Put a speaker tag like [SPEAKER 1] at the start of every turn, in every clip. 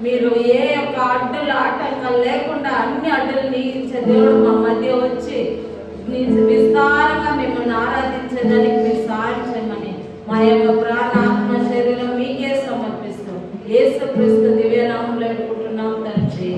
[SPEAKER 1] మీరు ఏ యొక్క అడ్డులు ఆటంకాలు లేకుండా అన్ని అడ్డులు నీగించే దేవుడు మా మధ్య వచ్చి విస్తారంగా మిమ్మల్ని ఆరాధించడానికి మీరు సహాయం చేయమని మా యొక్క ప్రాణాత్మ శరీరం మీకే సమర్పిస్తాం. యేసుక్రీస్తు దివ్య నామములో వేడుకుంటున్నాం తండ్రి.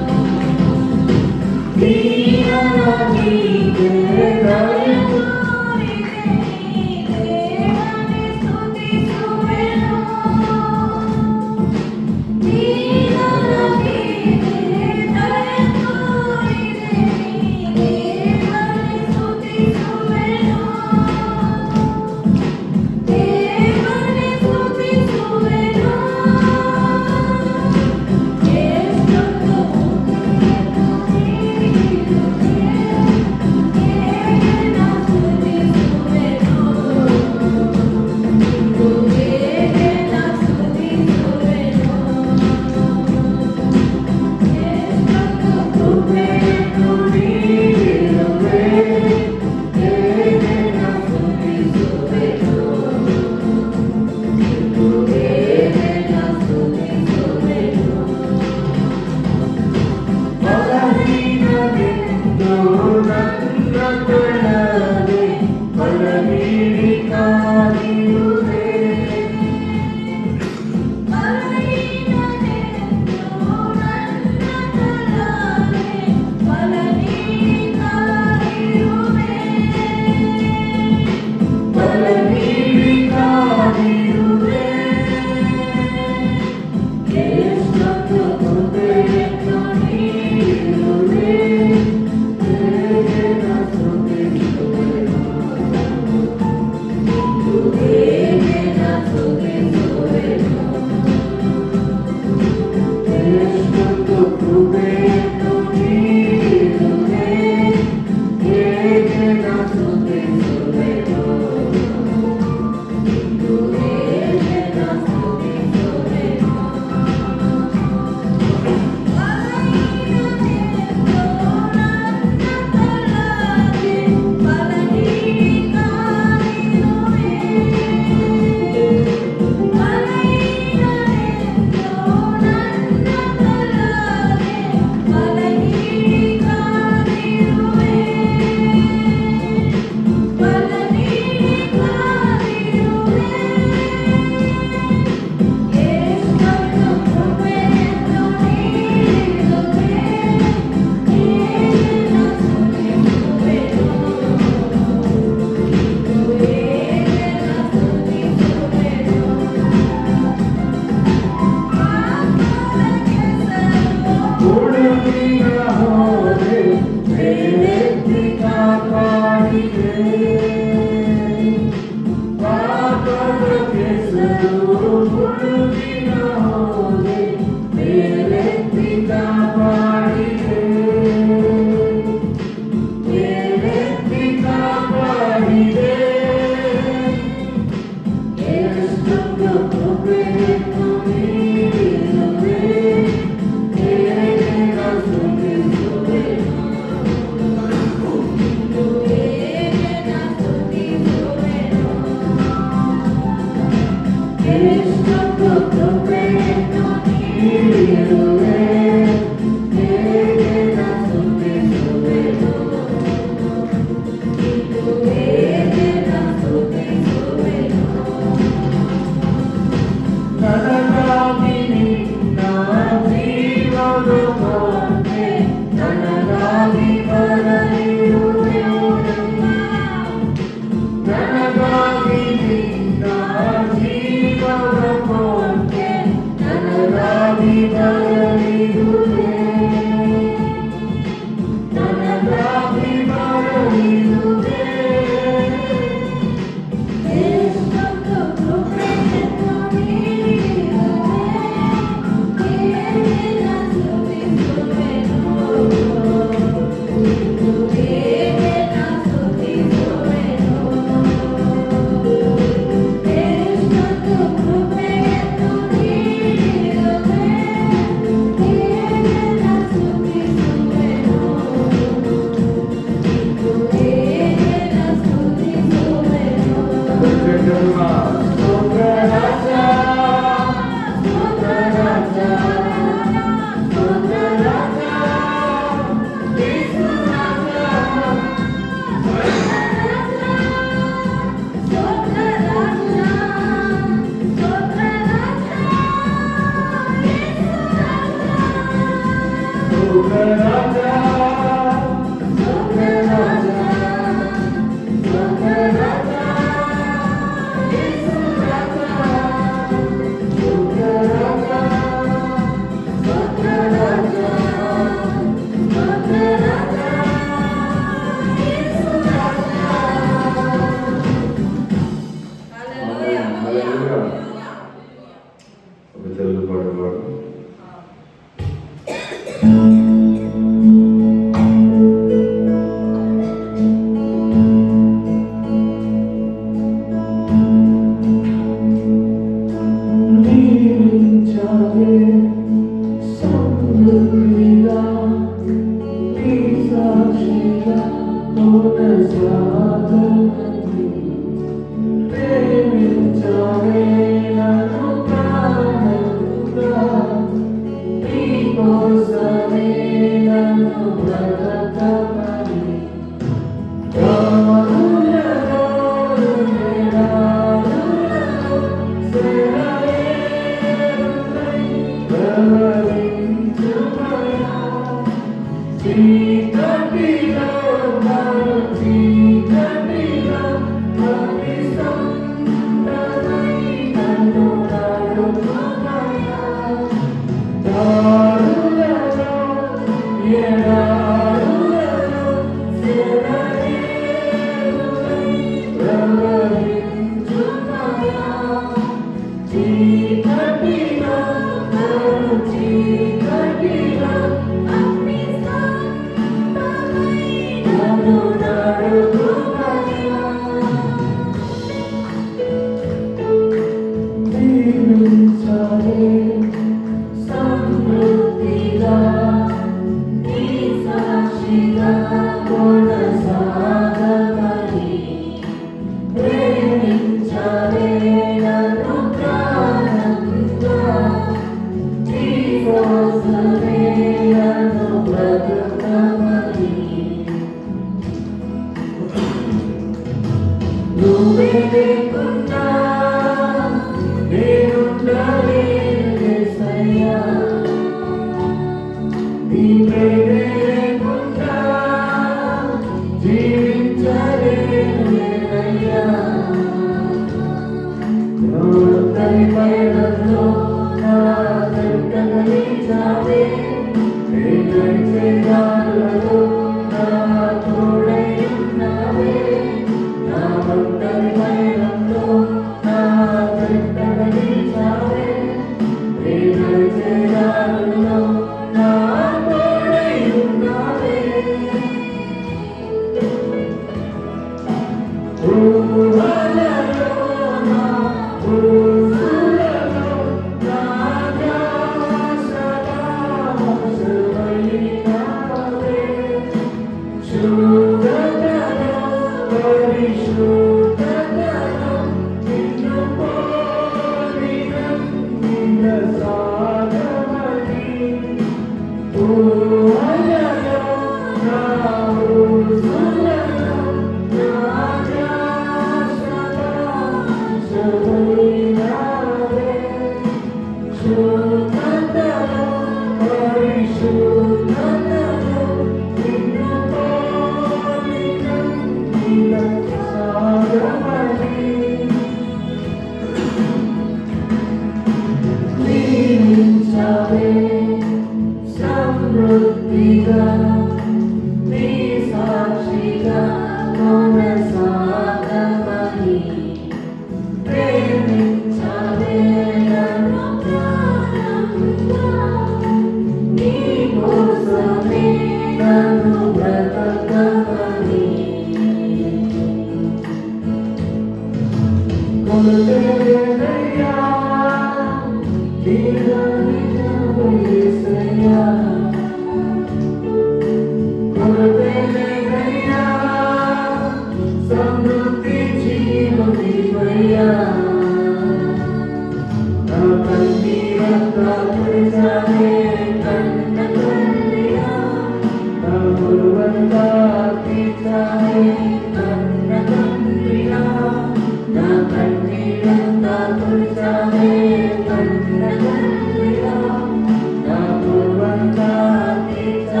[SPEAKER 2] Kita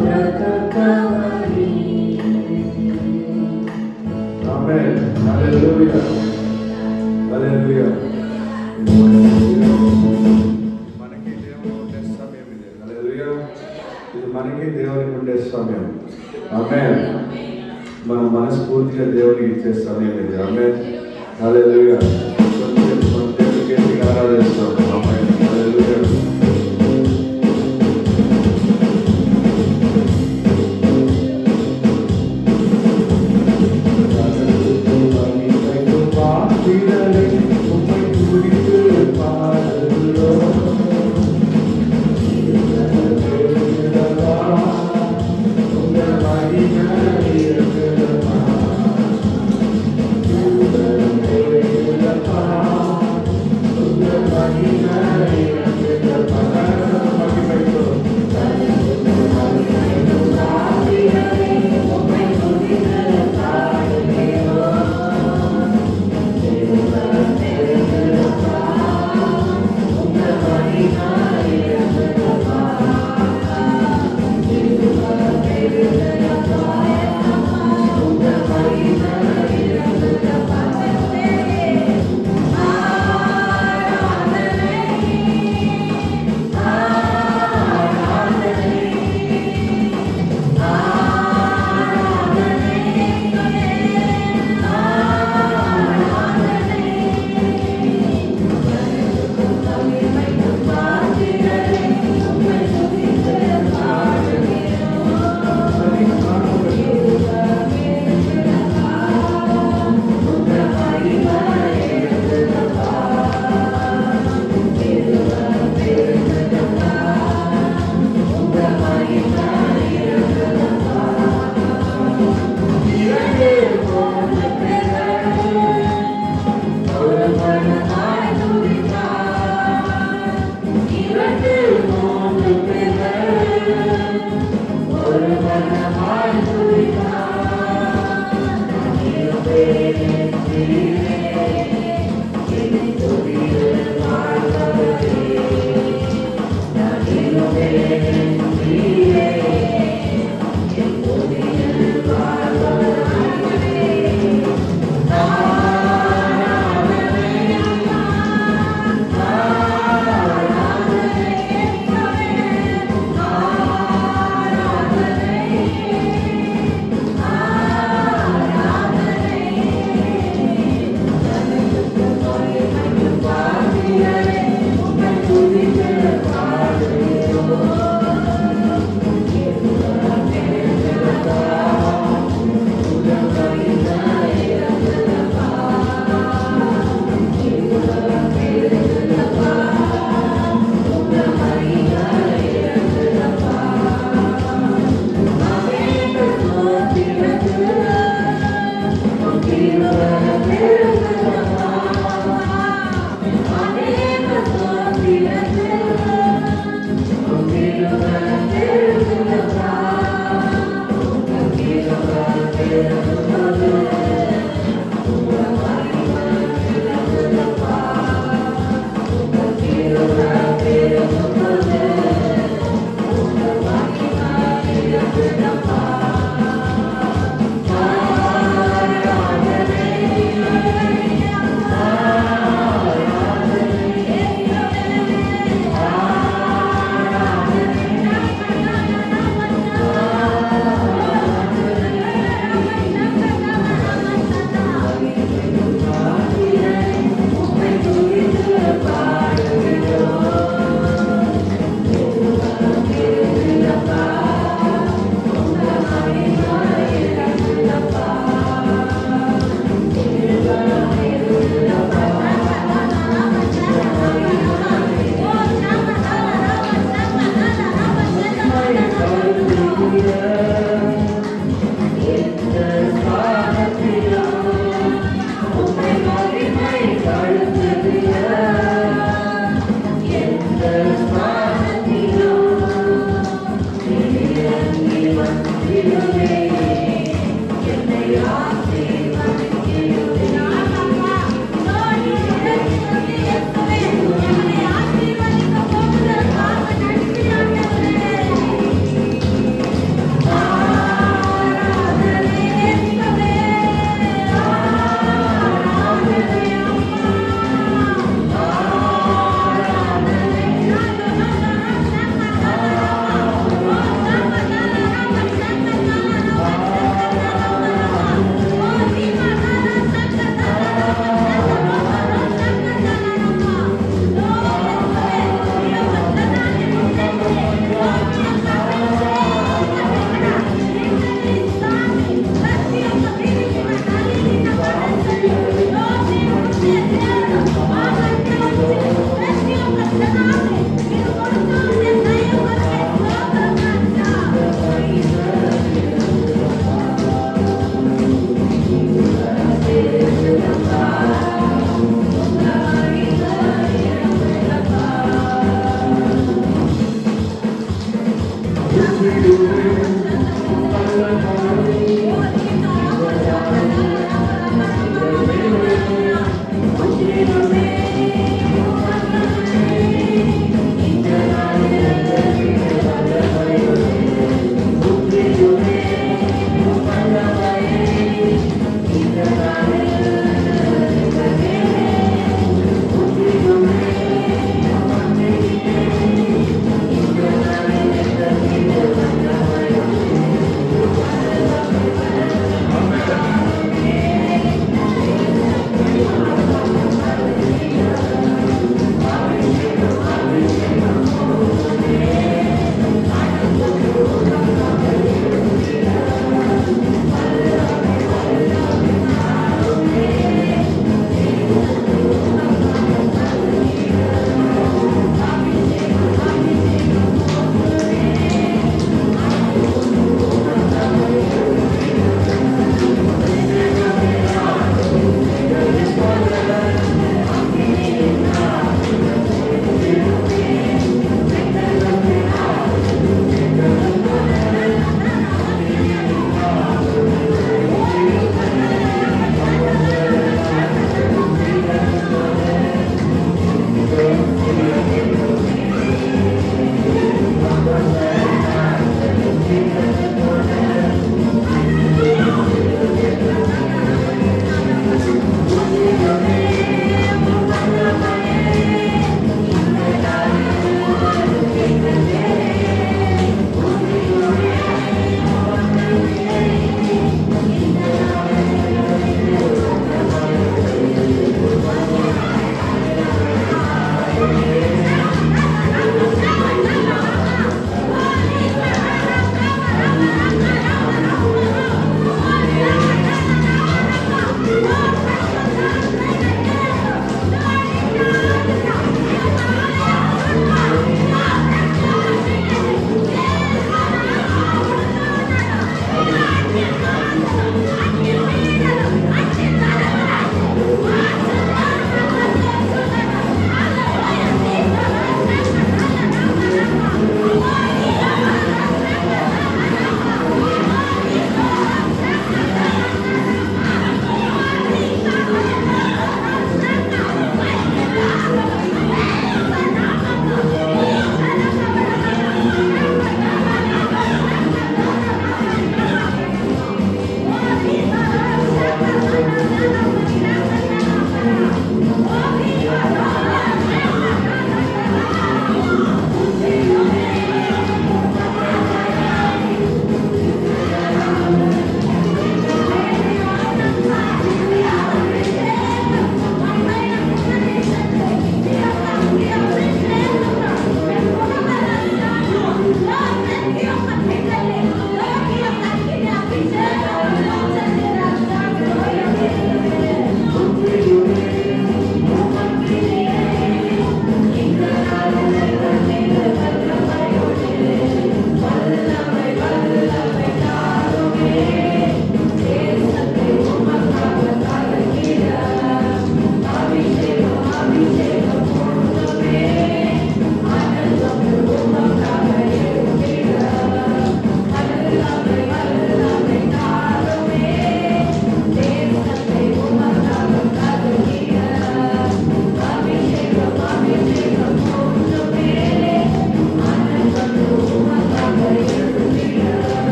[SPEAKER 2] బ్రతకవని. ఆమేన్. హల్లెలూయా. హల్లెలూయా. మనకి దేవునికి ఉండే సమయం ఇది. హల్లెలూయా. ఇది మనకి దేవునికి ఉండే సమయం. ఆమేన్. మనం మనస్ఫూర్తిగా దేవునికి ఇచ్చే సమయం ఇది. ఆమేన్. హల్లెలూయా. మన దేవునికి ఆరాధిస్తాం. ఆమేన్. హల్లెలూయా.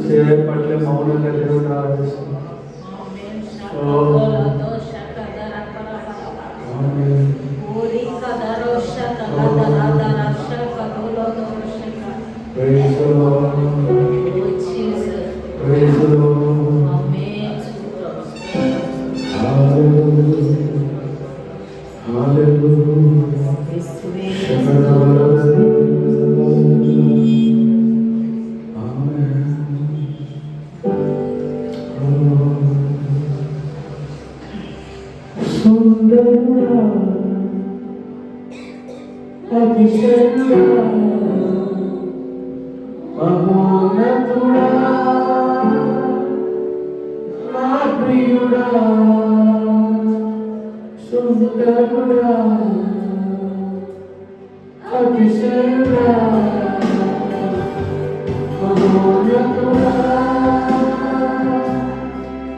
[SPEAKER 2] చేపట్లే మౌనంగా దేవుడు ఆరాధిస్తున్నాం. Praise the Lord. Praise the Lord. Hallelujah. Hallelujah. మహోన్నతుడా నా ప్రియుడా సుందరుడా అతిశయుడా మహోన్నతుడా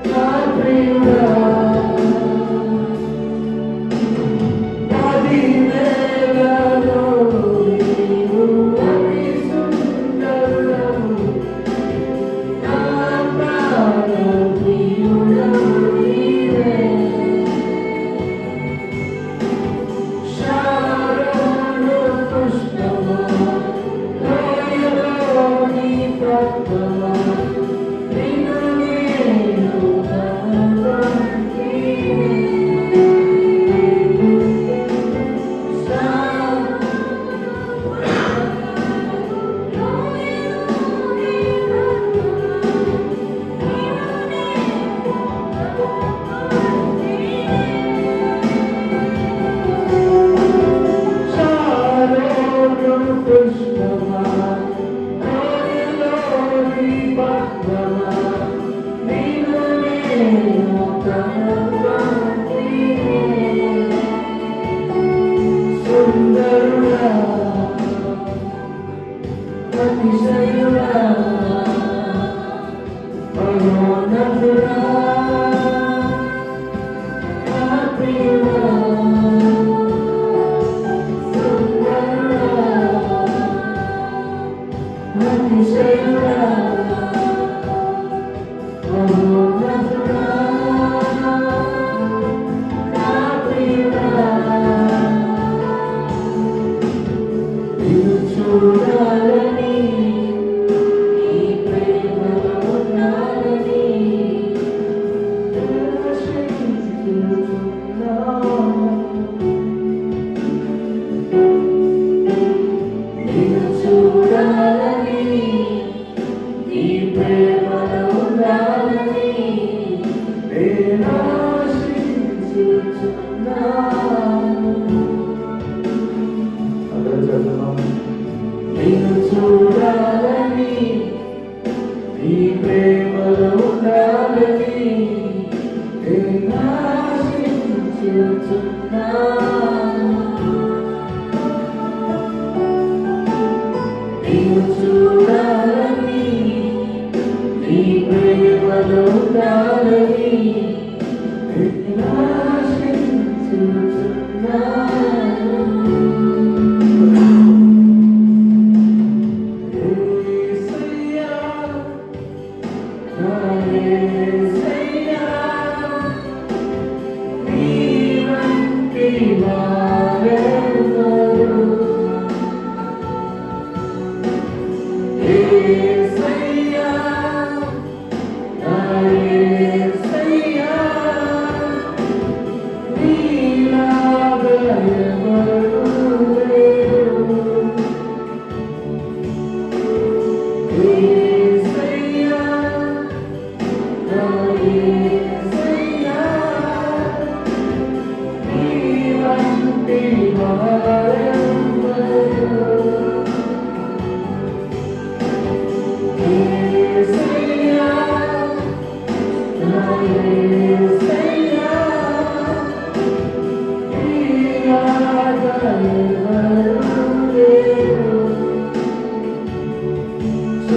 [SPEAKER 2] నా ప్రియుడా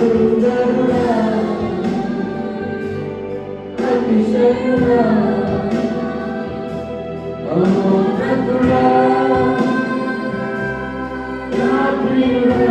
[SPEAKER 2] సుందరుడా అతిశయుడా అమోఘతుడా నా ప్రియుడా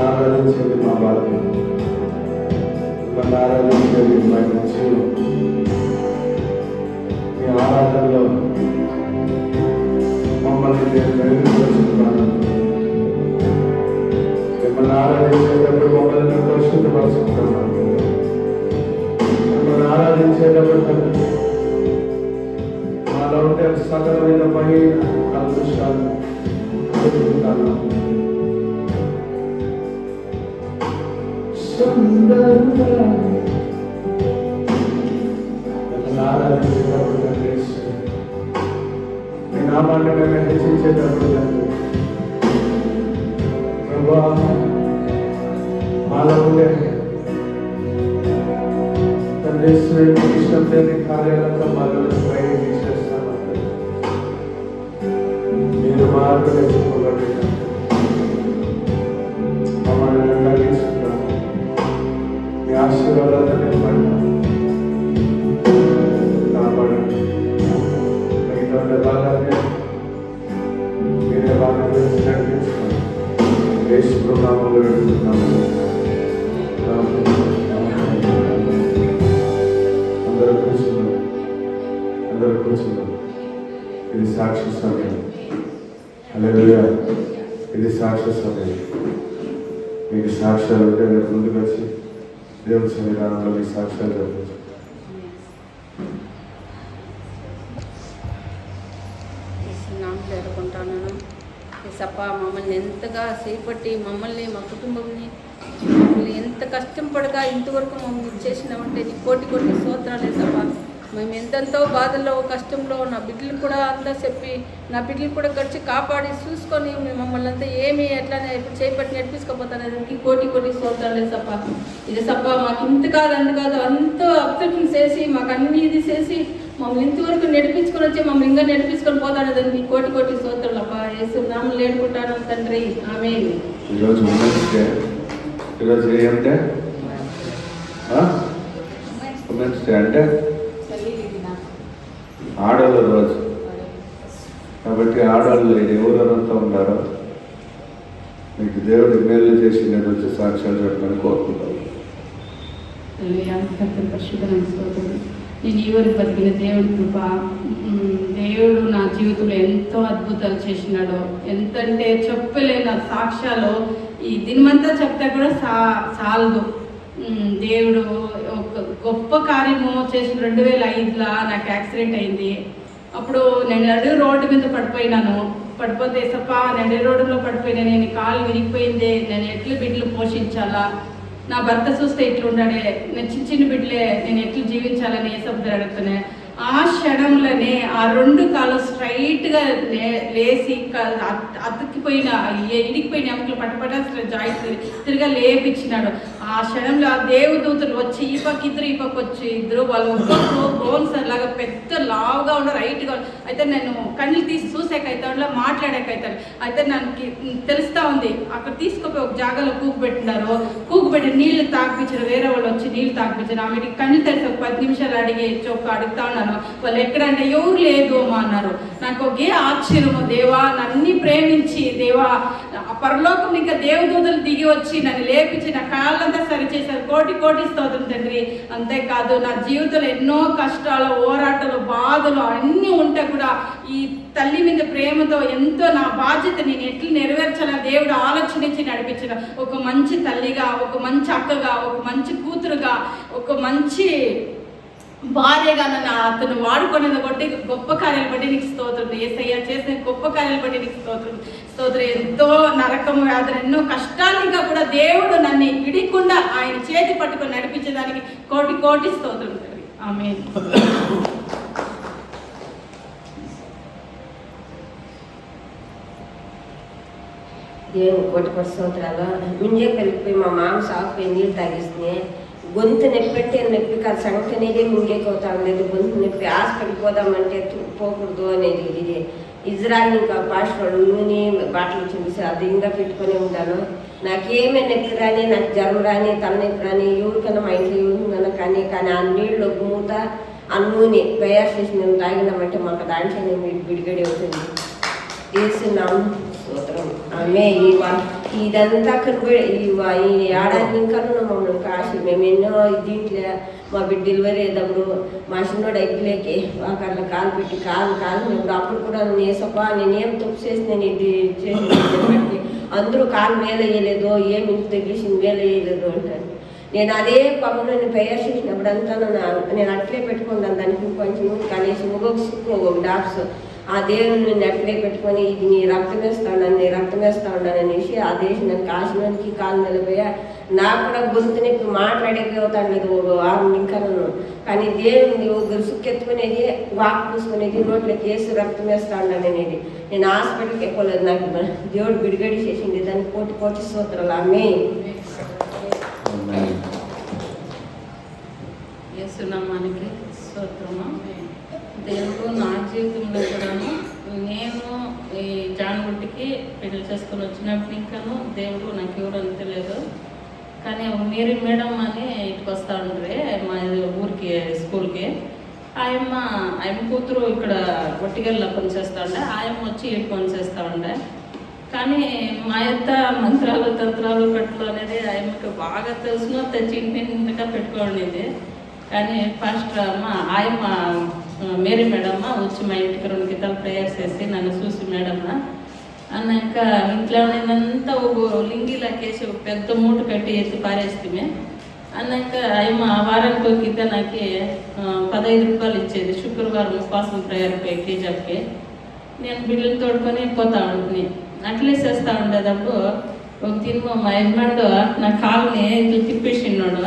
[SPEAKER 2] ఆరాధించేది మా బాధ్యత, మిమ్మల్ని ఆరాధించేది మా జీవం. మీ ఆరాధనలో మమ్మల్ని నేను మెరుగుపరుచుకున్నాను. మిమ్మల్ని ఆరాధించేటప్పుడు మమ్మల్ని నేను పరిశుద్ధపరుచుకుంటున్నాను. మిమ్మల్ని ఆరాధించేటప్పుడు మాలో ఉండే సకలమైన మహిళ అదృష్టాలు కోరుకుంటాను. సుందరుడా మిమ్మల్ని ఆరాధించేటప్పుడు మీ నామాన్ని మేము హెచ్చించేటప్పుడు ప్రభా మాలో ఉండే తండ్రి ఇష్టం లేని కార్యాలతో మాలో బయట తీసేస్తాను. మీరు మార్పు తెచ్చుకోబడి మమ్మల్ని కలిగిస్తున్నాను. మీ ఆశీర్వాదాలను ఇవ్వండి, కాపాడండి. మిగతా భాగాన్ని మీరే బాగా నడిపించుకోండి. యేసు నామములో వేడుకుంటున్నాము. అందరూ కూర్చున్నాం. ఇది సాక్షి సమయం. హల్లెలూయా. ఇది సాక్షి సమయం. మీకు సాక్ష్యాలు ఉంటే రేపు ముందుకు వచ్చి దేవుని సన్నిధానంలో మీ సాక్ష్యాలు చెప్పచ్చు.
[SPEAKER 3] పేర్కొంటాను. సప మమ్మల్ని ఎంతగా చేపట్టి మమ్మల్ని మా కుటుంబంని ఎంత కష్టం పడగా ఇంతవరకు మమ్మల్ని చేసినామంటే నీ కోటి కోటి స్తోత్రాలే సప. మేము ఎంతెంతో బాధల్లో కష్టంలో నా బిడ్డలు కూడా అంతా చెప్పి నా బిడ్డలు కూడా గడిచి కాపాడి చూసుకొని మమ్మల్ని అంతా ఏమి ఎట్లానే చేపట్టి నడిపించుకోపోతాను. కోటి కోటి స్తోత్రాలే సప. ఇది సప మాకు ఇంత కాదు అంత కాదు అంత అప్సెప్షన్ చేసి మాకు అన్ని ఇది చేసి మమ్మల్ని ఇంతవరకు నడిపించుకొని వచ్చి మమ్మల్ని ఇంకా నడిపించుకొని పోతాడు. దానికి కోటి కోటి స్తోత్రాలు అప్ప. యేసు నామములో వేడుకుంటాను తండ్రి, ఆమేన్.
[SPEAKER 2] ఈరోజు ఏమంటే ఉమెన్స్ డే అంటే ఆడవాళ్ళ రోజు కాబట్టి ఆడవాళ్ళు ఎవరెవరంతా ఉన్నారో మీకు దేవుడు మేలు చేసి నేను వచ్చి సాక్ష్యాలు చెప్పమని కోరుకుంటాను.
[SPEAKER 3] నేను ఈ వరకు బతికిన దేవుడి కృప, దేవుడు నా జీవితంలో ఎంతో అద్భుతాలు చేసినాడు. ఎంతంటే చెప్పలేని సాక్ష్యాలు ఈ దినమంతా చెప్తే కూడా చాలదు. దేవుడు ఒక గొప్ప కార్యము చేసిన 2005లో నాకు యాక్సిడెంట్ అయింది. అప్పుడు నేను రోడ్డు మీద పడిపోతే సప నడి రోడ్డులో పడిపోయినా. నేను కాలు విరిగిపోయింది. నేను ఎట్లు బిడ్డలు పోషించాలా, నా భర్త చూస్తే ఇట్లుండాడే, నేను చిన్న బిడ్డలే, నేను ఎట్లు జీవించాలని ఏసబ్బులు అడుగుతానే. ఆ క్షణంలోనే ఆ 2 కాళ్ళు స్ట్రైట్గా లేచి అతుక్కిపోయిన ఇడికిపోయిన ఎముకలు పట్టపట జాయింట్ తిరిగా లేపించినాడు. ఆ క్షణంలో ఆ దేవదూతలు వచ్చి ఈ పక్క వచ్చి ఇద్దరు వాళ్ళు ఒక్కొక్కరు బోన్స్ లాగా పెద్ద లావుగా ఉండరు, రైట్గా. అయితే నేను కళ్ళు తీసి చూసాకైతే మాట్లాడాకైతాను. అయితే నాకు తెలుస్తూ ఉంది. అక్కడ తీసుకుపోయి ఒక జాగాలో కూకుపెట్టినారు. కూకుపెట్టి నీళ్లు తాగిపించారు. వేరే వాళ్ళు వచ్చి నీళ్లు తాగిపించారు. ఆమెకి కళ్ళు తెరిచి ఒక 10 నిమిషాలు అడుగుతా ఉన్నాను. వాళ్ళు ఎక్కడంటే ఎవరు లేదు అమ్మా అన్నారు. నాకు ఒకే ఆశ్చర్యము, దేవా నన్ను ప్రేమించి దేవా పరలోకం ఇంకా దేవదూతలు దిగి వచ్చి నన్ను లేపించి నా కాళ్ళంతా సరి చేశారు. కోటి కోటి స్తోత్రం తండ్రి. అంతేకాదు నా జీవితంలో ఎన్నో కష్టాలు, పోరాటాలు, బాధలు అన్నీ ఉంటే కూడా ఈ తల్లి మీద ప్రేమతో ఎంతో నా బాధ్యత నేను ఎట్లు నెరవేర్చాలని దేవుడు ఆలోచనించి నడిపించిన ఒక మంచి తల్లిగా, ఒక మంచి అక్కగా, ఒక మంచి కూతురుగా, ఒక మంచి భార్యగా నన్ను అతను వాడుకునేది బట్టి గొప్ప కార్యాలు బట్టి నీకు స్తోత్రం. యేసయ్య చేసిన గొప్ప కార్యాలు బట్టి నీకు స్తోత్రం. ఎంతో నరకం వ్యాధులు ఎన్నో కష్టాలుగా కూడా దేవుడు నన్ను విడికుండా ఆయన చేతి పట్టుకొని నడిపించడానికి కోటి కోటి స్తోత్రం. ఆమేన్.
[SPEAKER 4] దేవుని కోటి స్తోత్రాలు. ముంజే కలిపిపోయి మా మామ సాగుపోయి నీళ్ళు తాగిస్తే గొంతు నొప్పి అంటే నొప్పి కాదు, సంగతి అనేది ముంగేకోతా ఉండేది. గొంతు నొప్పి హాస్పిటల్కి పోదామంటే పోకూడదు అనేది. ఇది ఇజ్రాయిల్ ఇంకా పాస్టర్ నూనె బాటలు చూసి అది ఇంకా పెట్టుకొని ఉంటాను. నాకేమే నొప్పి రాని, నాకు జ్వరం రాని, తలనొప్పి రాని, ఎవరికైనా మా ఇంట్లో ఎవరికైనా కానీ ఆ నీళ్ళు మూత ఆ నూనె తయారు చేసి మేము తాగినామంటే మాకు దాంట్లోనే విడిగడి అవుతుంది. వేస్తున్నాం స్తోత్రం. ఆమె ఇదంతా కనబడి ఈ ఏడాది ఇంకా మమ్మల్ని కాశీ మేము ఎన్నో దీంట్లో మా బిడ్డ డెలివరీ అయ్యేటప్పుడు మా చిన్నోడు ఎగ్గులేకి వాకర్లో కాలు పెట్టి కాలు అప్పుడు కూడా నేసప్ప నేనేం తప్పు చేసి నేను ఇది చేసి అందరూ కాలు మేలు వేయలేదు, ఏమి ఇంటి తగ్గించింది మేలు వేయలేదు అంటాను. నేను అదే పనులను తయారు చేసినప్పుడు అంతా నేను అట్లే పెట్టుకున్నాను. దానికి కొంచెం కనీసం ఒక డాప్స్ ఆ దేవుని అట్లే పెట్టుకొని ఇది నీ రక్తం వేస్తా ఉన్నాను అనేసి ఆ దేశం నన్ను కాశీలోనికి కాలు నిలబోయా. నాకు కూడా గొంతు నొప్పి మాట్లాడేకపోతాను లేదు ఒక 6 ఇంకా కానీ దేవుని ఒక సుక్కెత్తుకునేది, వాక్ పూసుకునేది, నోట్లోకి వేసి రక్తం వేస్తా ఉన్నాను అనేది. నేను హాస్పిటల్కి ఎక్కువలేదు. నాకు దేవుడు విడిగడి చేసింది. దానికి కోటి కోటి స్తోత్రాలు. ఆమె
[SPEAKER 3] యేసునామానికి స్తోత్రము. దేవుడు నా జీవితంలో కూడాను నేను ఈ జానగుట్టికి పెళ్లి చేసుకొని వచ్చినప్పుడు ఇంకాను దేవుడు నాకు ఎవరు తెలియదు. కానీ మేరీ మేడం అని ఇటుకు వస్తూ ఉండ్రి మా ఊరికి స్కూల్కి. ఆయమ్మ కూతురు ఇక్కడ ఒట్టిగల్లో పనిచేస్తూ ఉండే, ఆయమ్మ వచ్చి ఇటు పనిచేస్తూ ఉండే. కానీ మా యొక్క మంత్రాలు తంత్రాలు కట్లు అనేది ఆయమ్మకి బాగా తెలుసునో తెచ్చి ఇంటిగా పెట్టుకోండి. కానీ ఫస్ట్ ఆయమ్మ మేరీ మేడమ్మ వచ్చి మా ఇంటికి 2 కితాలు ప్రేయర్స్ చేసి నన్ను చూసి మేడమ్మ అన్నాక ఇంట్లో నేనంతా ఒక లింగిలాకేసి ఒక పెద్ద మూట కట్టి ఎత్తి పారేస్తే అన్నాక ఆయమ్మ వారానికి ఒక కిత నాకు 15 రూపాయలు ఇచ్చేది. శుక్రవారం ఉపవాసం ప్రేయర్ కేజాప్కి నేను బిడ్డలు తోడుకొని పోతా ఉంటుంది. అట్లే చేస్తూ ఉండేటప్పుడు ఒక తిరుమ మా యజమానుడు నా కాలుని ఇట్లా తిప్పేసిన్నాడు.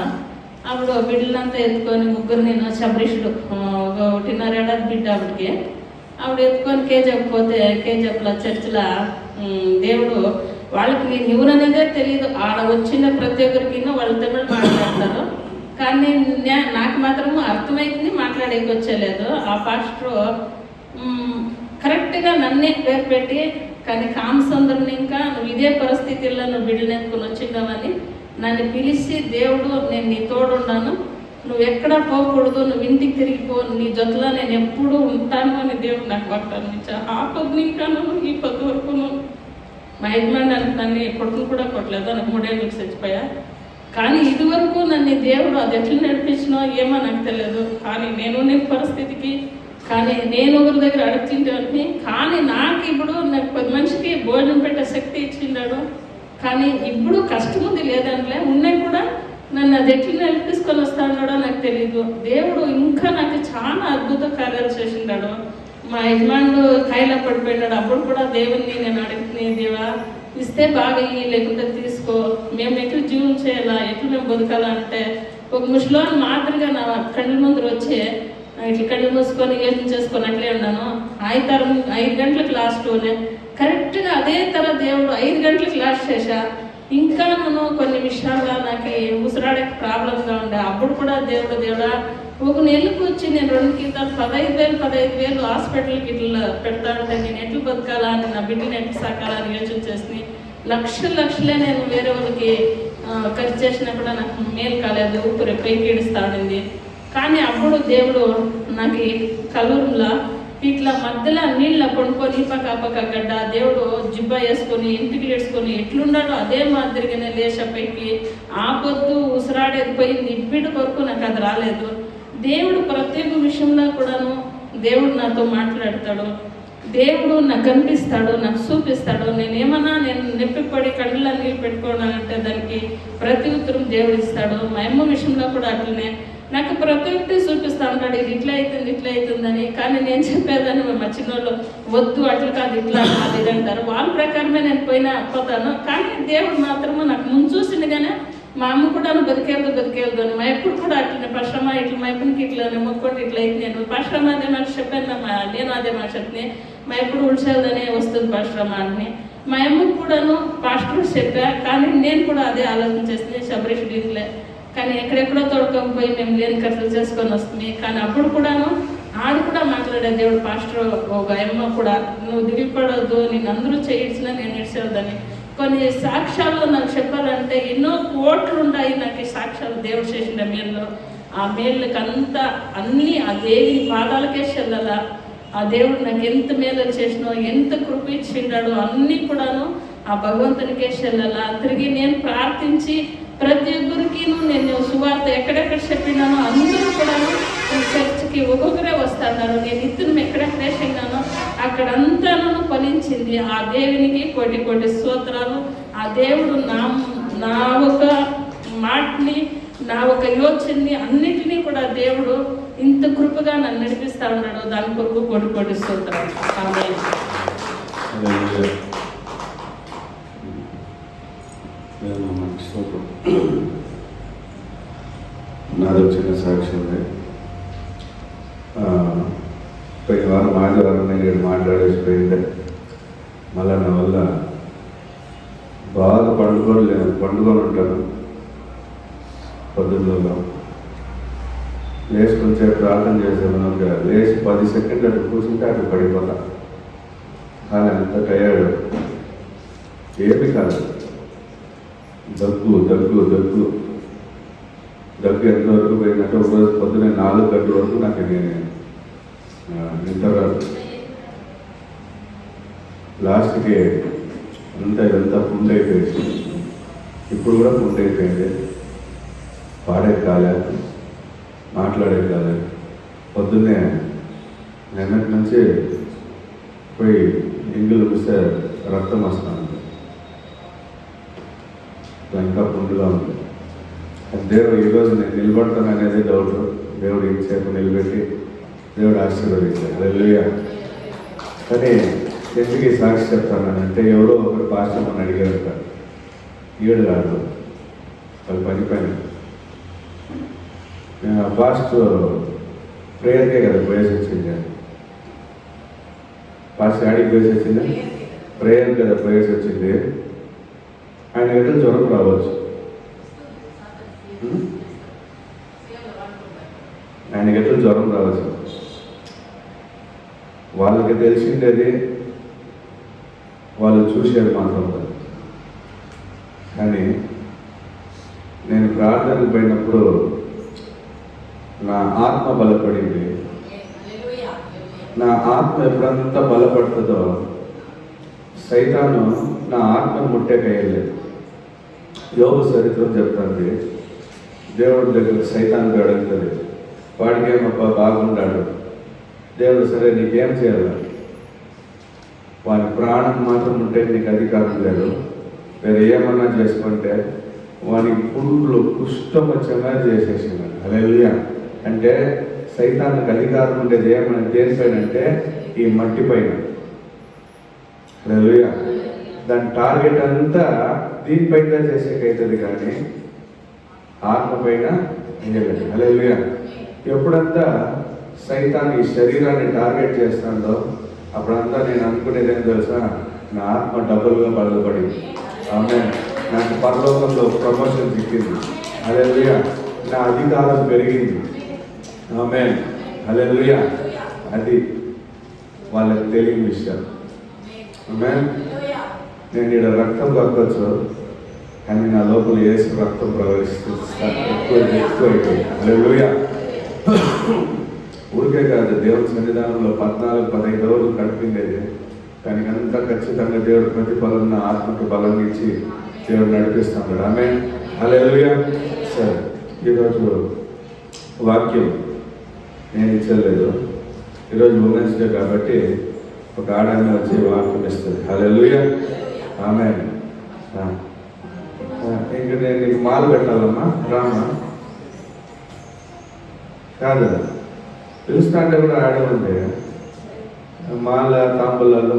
[SPEAKER 3] అప్పుడు బిడ్డలంతా ఎత్తుకొని ముగ్గురు నేను శబరీషుడు 1.5 ఏడాది బిడ్డ ఆవిడకి ఆవిడ ఎత్తుకొని కేజప్ పోతే కేజప్ల చర్చిలో దేవుడు వాళ్ళకి నేను ఎవరనేదే తెలియదు. ఆడ వచ్చిన ప్రతి ఒక్కరికి వాళ్ళు తమిళ మాట్లాడతారు. కానీ నాకు మాత్రము అర్థమైంది, మాట్లాడేకి వచ్చేలేదు. ఆ పాస్టర్ కరెక్ట్గా నన్నే పేరు పెట్టి కానీ కామసంద్రుని ఇంకా నువ్వు ఇదే పరిస్థితుల్లో నువ్వు బిడ్డలు ఎత్తుకొని వచ్చినావని నన్ను పిలిచి దేవుడు నేను నీ తోడున్నాను, నువ్వు ఎక్కడా పోకూడదు, నువ్వు ఇంటికి తిరిగిపో, నీ జొత్తలో నేను ఎప్పుడూ ఉంటాను అని దేవుడు నాకు వాగ్దానం ఇచ్చాను. ఆ పొద్దు ఇంకాను ఈ పొద్దు వరకును మా యజమాని నన్ను కొడుకును కూడా కొట్టలేదు. నాకు 3 ఏళ్ళకి చచ్చిపోయా. కానీ ఇదివరకు నన్ను దేవుడు అది ఎట్లా నడిపించినో ఏమో నాకు తెలియదు. కానీ నేను పరిస్థితికి కానీ నేను ఒకరి దగ్గర అడుగుతుంటే కానీ నాకు ఇప్పుడు నాకు 10 మనిషికి భోజనం పెట్టే శక్తి ఇచ్చిండాడు. కానీ ఇప్పుడు కష్టం ఉంది లేదంటే ఉన్నాయి కూడా నన్ను అది ఎట్లా నడిపించుకొని వస్తా ఉన్నాడో నాకు తెలియదు. దేవుడు ఇంకా నాకు చాలా అద్భుత కార్యాలు చేసిండాడు. మా యజమానుడు కాయలా పడిపోయినాడు. అప్పుడు కూడా దేవుడిని నేను అడుగుతున్నాయి, దేవా ఇస్తే బాగా ఇయ్యి, లేకుంటే తీసుకో, మేము ఎట్లా జీవనం చేయాలా, ఎట్లా మేము బతకాలా అంటే ఒక ముసలోని మాదిరిగా నా కళ్ళ ముందు వచ్చి ఇట్లా కళ్ళు మూసుకొని యోచన చేసుకొని అట్లే ఉన్నాను. 5 గంటలకు లాస్ట్లోనే కరెక్ట్గా అదే తర దేవుడు 5 గంటలకు లాస్ట్ చేశా. ఇంకా నేను కొన్ని విషయాలుగా నాకు ముసరాడే ప్రాబ్లంగా ఉండే. అప్పుడు కూడా దేవుడా 1 నెలకు వచ్చి నేను 2 కింటాలు 15,000 హాస్పిటల్కి ఇట్లా పెడతా ఉంటే నేను ఎట్లు బతకాలా అని, నా బిడ్డని ఎట్లు సాకాలా అని యోచన చేసి లక్షలే నేను వేరే వాళ్ళకి ఖర్చు చేసినా కూడా నాకు మేలు కాలేదు. ఊపిరి పైకి ఏడుస్తూ ఉండింది. కానీ అప్పుడు దేవుడు నాకు కలూరులో ఇట్లా మధ్యలో నీళ్ళ కొనుక్కొని పక్క గడ్డ దేవుడు జిబ్బా వేసుకొని ఇంటికి వేసుకొని ఎట్లున్నాడో అదే మాదిరిగానే లేచపైకి ఆ పొద్దు ఉసిరాడేది పోయింది. ఇప్పటి వరకు నాకు అది రాలేదు. దేవుడు ప్రత్యేక విషయంలో కూడాను దేవుడు నాతో మాట్లాడతాడు. దేవుడు నాకు కనిపిస్తాడు, నాకు చూపిస్తాడు. నేను నొప్పిపడి కళ్ళల్లో నీళ్ళు పెట్టుకోవాలంటే దానికి ప్రతి ఉత్తరం దేవుడు ఇస్తాడు. మా అమ్మ విషయంలో కూడా అట్లనే నాకు ప్రతి ఒక్కటి చూపిస్తూ ఉంటాడు, ఇది ఇట్లా అవుతుందని. కానీ నేను చెప్పేదాన్ని మా చిన్నోళ్ళు వద్దు అట్లా కాదు ఇట్లా కాదు ఇది అంటారు. వాళ్ళ ప్రకారమే నేను పోతాను. కానీ దేవుడు మాత్రము నాకు ముందు చూసింది. కానీ మా అమ్మ కూడా బతికేదు అని మా ఎప్పుడు కూడా అట్లనే పశ్రమ ఇట్లా మా ఎప్పటికి ఇట్లా మొక్కోటి ఇట్లా అయితే నేను పశ్రమ అదే మాట చెప్పాను. నేను అదే మాట చెప్తే మా ఎప్పుడు ఉడిసేదనే వస్తుంది పశ్రమ అని. మా అమ్మకి కూడాను పాస్టర్ చెప్పా. కానీ నేను కూడా అదే ఆలోచన చేస్తుంది, శబరీష్ డీన్లే. కానీ ఎక్కడెక్కడో తోడుకొని మేము లేని ఖర్చులు చేసుకొని వస్తుంది. కానీ అప్పుడు కూడాను ఆడు కూడా మాట్లాడే దేవుడు పాస్టర్ ఒక అమ్మ కూడా, నువ్వు దిగిపడవద్దు, నేను అందరూ చేయించినా నేను ఇడిచేవద్దని. కొన్ని సాక్ష్యాలు నాకు చెప్పాలంటే ఎన్నో కోట్లు ఉన్నాయి నాకు ఈ సాక్ష్యాలు. దేవుడు చేసిన మేళ్ళు, ఆ మేళ్ళకి అంతా అన్నీ ఆ దేవి పాదాలకే చెల్లాల. ఆ దేవుడు నాకు ఎంత మేలు చేసినో, ఎంత కృప ఇచ్చిండాడో అన్నీ కూడాను ఆ భగవంతునికే చెల్లాల. తిరిగి నేను ప్రార్థించి ప్రతి ఒక్కరికి నేను సువార్త ఎక్కడెక్కడ చెప్పినానో అందరూ కూడాను చర్చికి ఒక్కొక్కరే వస్తున్నారు. నేను ఇద్దరు ఎక్కడెక్కడ వేసినానో అక్కడంతా ఫలించింది. ఆ దేవునికి కోటి స్తోత్రాలు. ఆ దేవుడు నా ఒక మాటని, నా ఒక యోచనని అన్నిటినీ కూడా దేవుడు ఇంత కృపగా నన్ను నడిపిస్తూ ఉన్నాడు. దాని కొరకు కోటి స్తోత్రాలు. ఆమేన్.
[SPEAKER 2] నాది చిన్న సాక్ష్యం. పోయిన వారం ఆదివారం నేను మాట్లాడేసిపోయింది. మళ్ళీ నా వల్ల బాగా పండుకొని ఉంటాను. పొద్దున్నలో లేచి కొంచెం ప్రార్థన చేసాను. లేచి 10 సెకండ్లు అటు కూర్చుంటే అటు పడిపోతా. కానీ అంత టయర్డ్ ఏమి కాదు. దగ్గు ఎంతవరకు పోయిందంటే ఒకరోజు పొద్దున్న 4 గంటల వరకు నాకు నిద్ర రాదు. లాస్ట్కి ఇదంతా పుండ్ అయిపోయింది. ఇప్పుడు కూడా పుండ్ అయిపోయింది. పాడేది కాలేదు, మాట్లాడేది కాలేదు. పొద్దున్నే నిన్నటి నుంచి పోయి ఇంగులు చూస్తే రక్తం వస్తుంది. ఇంకా పుండుగా ఉంది. దేవుడు ఈరోజు నేను నిలబడతాను అనేది డౌట్. దేవుడు ఇంతసేపు నిలబెట్టి దేవుడు ఆశీర్వదించాడు. హల్లెలూయా. కానీ ఎందుకు ఈ సాక్షి చెప్తానంటే, ఎవరో ఒకరు పాస్టర్ అని అడిగారు. ఈడు కాదు, వాళ్ళు పని పాస్టర్ ప్రేయర్కే కదా పోయేసి వచ్చింది. పాస్టర్ ఆడికి పోయేసి వచ్చింది, ప్రేయర్ కదా పోయేసి వచ్చింది. ఆయన ఎట్లా జ్వరం రావచ్చు, ఆయనకి ఎట్లా జ్వరం రావచ్చు. వాళ్ళకి తెలిసిండేది వాళ్ళు చూసేది మాత్రం. కానీ నేను ప్రార్థనకు పోయినప్పుడు నా ఆత్మ బలపడింది. నా ఆత్మ ఎప్పుడంతా బలపడుతుందో సైతాను నా ఆత్మను ముట్టేకేయలేదు. యోగ చరిత్రం చెప్తుంది. దేవుడి దగ్గర సైతానికి అడుగుతుంది, వాడికి ఏమప్పా బాగుండాడు. దేవుడు సరే నీకేం చేయాలి, వాని ప్రాణం మాత్రం ఉంటే నీకు అధికారం లేదు, వేరే ఏమన్నా చేసుకుంటే వానికి పుండ్లు కుష్టం వచ్చేలా చేసేసినాడు. హల్లెలూయా. అంటే సైతానికి అధికారం ఉండేది ఏమని దేనిపైన అంటే ఈ మట్టి పైన. హల్లెలూయా. దాని టార్గెట్ అంతా దీనిపైన చేసేకైతుంది, కానీ ఆత్మ పైన వేయలేదు. హల్లెలూయా. ఎప్పుడంతా సైతాన్ ఈ శరీరాన్ని టార్గెట్ చేస్తుందో అప్పుడంతా నేను అనుకునేది ఏం తెలుసా, నా ఆత్మ డబుల్గా బలపడింది. ఆమేన్. నాకు పరలోకంలో ప్రమోషన్ చిక్కింది. హల్లెలూయా. నా అధికారం పెరిగింది. ఆమేన్. హల్లెలూయా. అది వాళ్ళకి తెలియని విషయం. ఆమేన్. నేను ఇక్కడ రక్తం కక్కచ్చు, కానీ నా లోపల యేసు రక్తం ప్రవేశిస్తాను ఎక్కువ అయిపోయింది. హల్లెలూయా. ఊరికే కాదు, దేవుడి సన్నిధానంలో 14-15 రోజులు గడిపిండేది. కానీ అంతా ఖచ్చితంగా దేవుడు ప్రతిఫలం నా ఆత్మకు బలం ఇచ్చి దేవుడు నడిపిస్తున్నాడు. ఆమేన్. హల్లెలూయా. సరే, ఈరోజు వాక్యం నేను ఇచ్చలేదు. ఈరోజు ఉమెన్స్ డే కాబట్టి ఒక ఆడాన్ని వచ్చి వాక్యం ఇస్తుంది. హల్లెలూయా. ఆమేన్. ఇంక నేను నీకు మాలు పెట్టాలమ్మా, రామా. కాదు, పిలుస్తా అంటే కూడా ఆడేమంటే మాల తాంబూలాలు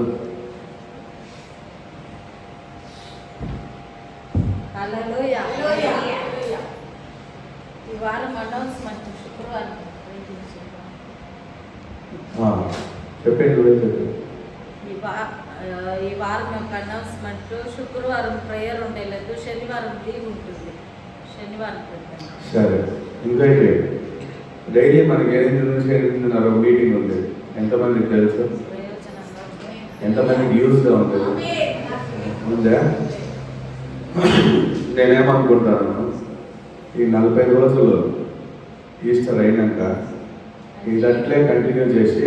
[SPEAKER 1] హల్లెలూయా. ఈ వారం అనౌన్స్మెంట్ శుక్రవారం
[SPEAKER 2] చెప్పండి.
[SPEAKER 1] ఈ వారం యొక్క అనౌన్స్మెంట్ శుక్రవారం ప్రేయర్ ఉండేలేదు, శనివారం లీవ్ ఉంటుంది. శనివారం పెడతాను.
[SPEAKER 2] సరే, ఇంకైతే డైలీ మనకి 8 నుంచి 8:30 మీటింగ్ ఉంది. ఎంతమందికి తెలుసు? ఎంతమందికి యూజ్గా ఉంటుంది? ఉందా? నేనేమనుకుంటాను, ఈ 40 రోజులు ఈస్టర్ అయినాక ఇదట్లే కంటిన్యూ చేసి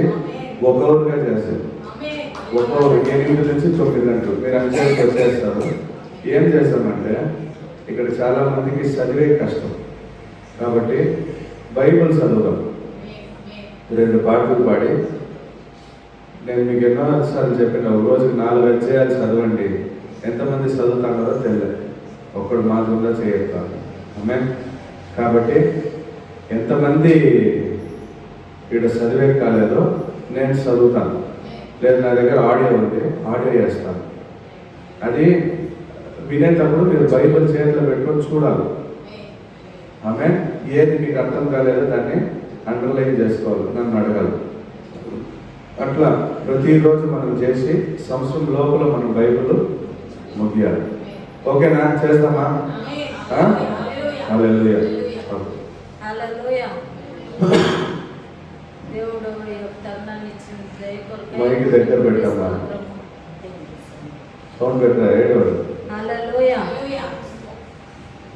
[SPEAKER 2] ఒక్కొక్కరుగా చేస్తారు. ఒక్కొక్కరు 8 నుంచి 9 గంటలు మీరు అంచేసి వచ్చేస్తారు. ఏం చేస్తామంటే ఇక్కడ చాలా మందికి చదివే కష్టం కాబట్టి బైబిల్ చదువుతాం. 2 పాటలు పాడి, నేను మీకు ఎన్నోసార్లు చెప్పిన ఒక రోజుకి 4 అధ్యాయాలు చదవండి. ఎంతమంది చదువుతాడో తెలియదు, ఒక్కడు మాత్రంగా చేయగలుగుతాను. ఆమె కాబట్టి ఎంతమంది ఇక్కడ చదివే కాలేదో నేను చదువుతాను, లేదు నా దగ్గర ఆడియో ఉంది, ఆడియో చేస్తాను. అది వినేటప్పుడు మీరు బైబిల్ చేతిలో పెట్టుకొని చూడాలి. ఆమె ఏది మీకు అర్థం కాలేదో దాన్ని అండర్లైన్ చేసుకోవాలి, నన్ను అడగాలి. అట్లా ప్రతిరోజు మనం చేసి సంవత్సరం లోపల మనం బైబిల్ ముగియాలి. ఓకేనా? చేస్తామా? హల్లెలూయా.
[SPEAKER 1] హల్లెలూయా. దేవుడు తరుణాన్ని ఇచ్చిన దయ కొరకై
[SPEAKER 2] మైక్ దగ్గర పెట్టమ్మా, సౌండ్ పెట్టా. ఏడవడు.
[SPEAKER 1] హల్లెలూయా.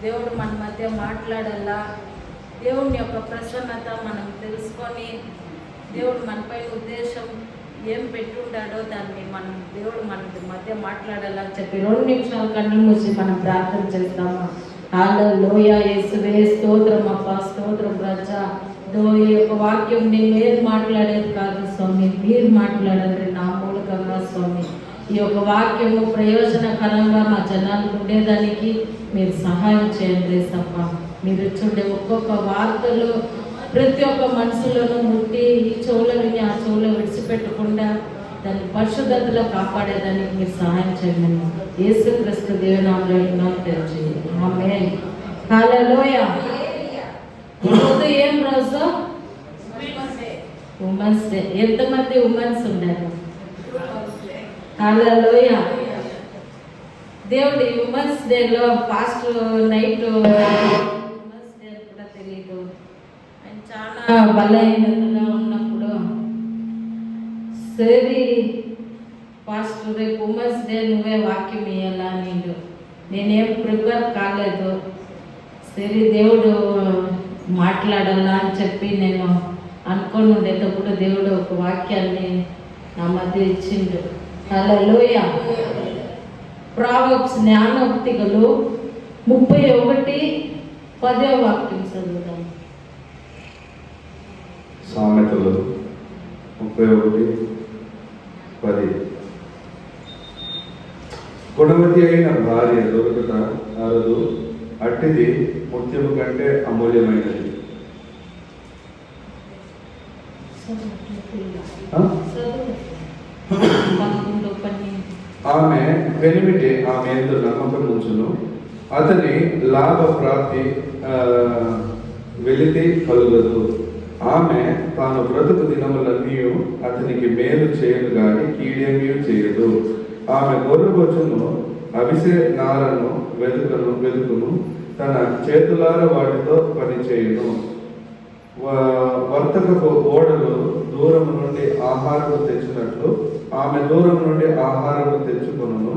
[SPEAKER 1] దేవుడు మన మధ్య మాట్లాడాలా, దేవుని యొక్క ప్రసన్నత మనం తెలుసుకొని దేవుడు మనపై ఉద్దేశం ఏం పెట్టుండాడో దాన్ని మనం దేవుడు మన మధ్య మాట్లాడాలని చెప్పి 2 నిమిషాలు కళ్ళు మూసి మనం ప్రార్థన చేస్తాము. హల్లెలూయా. యేసువే స్తోత్రం అప్పా, స్తోత్రం రాజా. ఈ యొక్క వాక్యం నేను మాట్లాడేది కాదు స్వామి, మీరు మాట్లాడండి నా మూలకంగా స్వామి. ఈ యొక్క వాక్యము ప్రయోజనకరంగా మా జనాలకు ఉండేదానికి మీరు సహాయం చేయండి సప్ప. మీరు చూడే ఒక్కొక్క వార్తలు ప్రతి ఒక్క మనసులోనూ ముట్టి ఈ చెవులో విని ఆ చెవులో విడిచిపెట్టకుండా దాన్ని పరిశుద్ధతలో కాపాడేదానికి మీరు సహాయం చేయండి. యేసుక్రీస్తు దేవునామములో తెలియజేయండి. ఆమేన్. హల్లెలూయా. ఈరోజు ఏం రోజు? Women's day. ఎంతమంది ఉమెన్స్ ఉన్నారు? హల్లెలూయా. దేవుడి ఉమెన్స్ డేలో ఫాస్ట్ నైట్ ఉమెన్స్ డే కూడా తెలియదు. ఆయన చాలా బలహీనతగా ఉన్నప్పుడు సరి ఫాస్ట్ రేపు ఉమెన్స్ డే నువ్వే వాక్యం ఇయ్యాలా నేను నేనేం ప్రిపేర్ కాలేదు. సరే దేవుడు మాట్లాడాలా అని చెప్పి నేను అనుకొని ఉండేటప్పుడు దేవుడు ఒక వాక్యాన్ని నా మధ్య ఇచ్చిండు. హల్లెలూయా. ప్రావర్బ్స్ జ్ఞానోక్తిగలు 31:10 వాక్యం చదువుదాం.
[SPEAKER 2] సామెతలు 31:10. గుణవతి అయిన భార్య దొరకట అరదు, అట్టిది ముత్యము కంటే అమూల్యమైనది. ఆమె వెనిమిటి ఆమె ఎందు నమ్మకం ఉంచును, అతని లాభ ప్రాప్తి వెలితి కలుగదు. ఆమె తాను బ్రతుకు దినములన్నీ అతనికి మేలు చేయదు గాని కీడేమీ చేయదు. ఆమె గొర్రెబొచ్చును అవిసె నారను వెతుకును, తన చేతులార వాటితో పని చేయును. వర్తకపు ఓడలు దూరం నుండి ఆహారము తెచ్చినట్లు ఆమె దూరం నుండి ఆహారము తెచ్చుకొనును.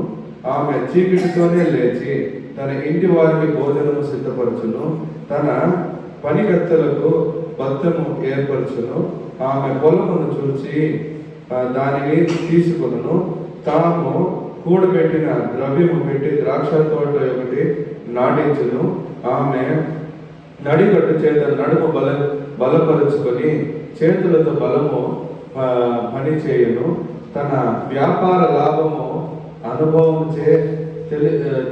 [SPEAKER 2] ఆమె చీకటితోనే లేచి తన ఇంటి వారికి భోజనము సిద్ధపరచును. తన పనికత్తెలకు భత్తము ఏర్పరచును. ఆమె పొలమును చూచి దానిని తీసుకొనును. తాము కూడబెట్టిన ద్రవ్యము పెట్టి ద్రాక్ష తోట ఒకటి నాటించును. ఆమె నడికట్టు చేత నడుము బలపరుచుకొని చేతులతో బలము పని చేయును. తన వ్యాపార లాభము అనుభవం చే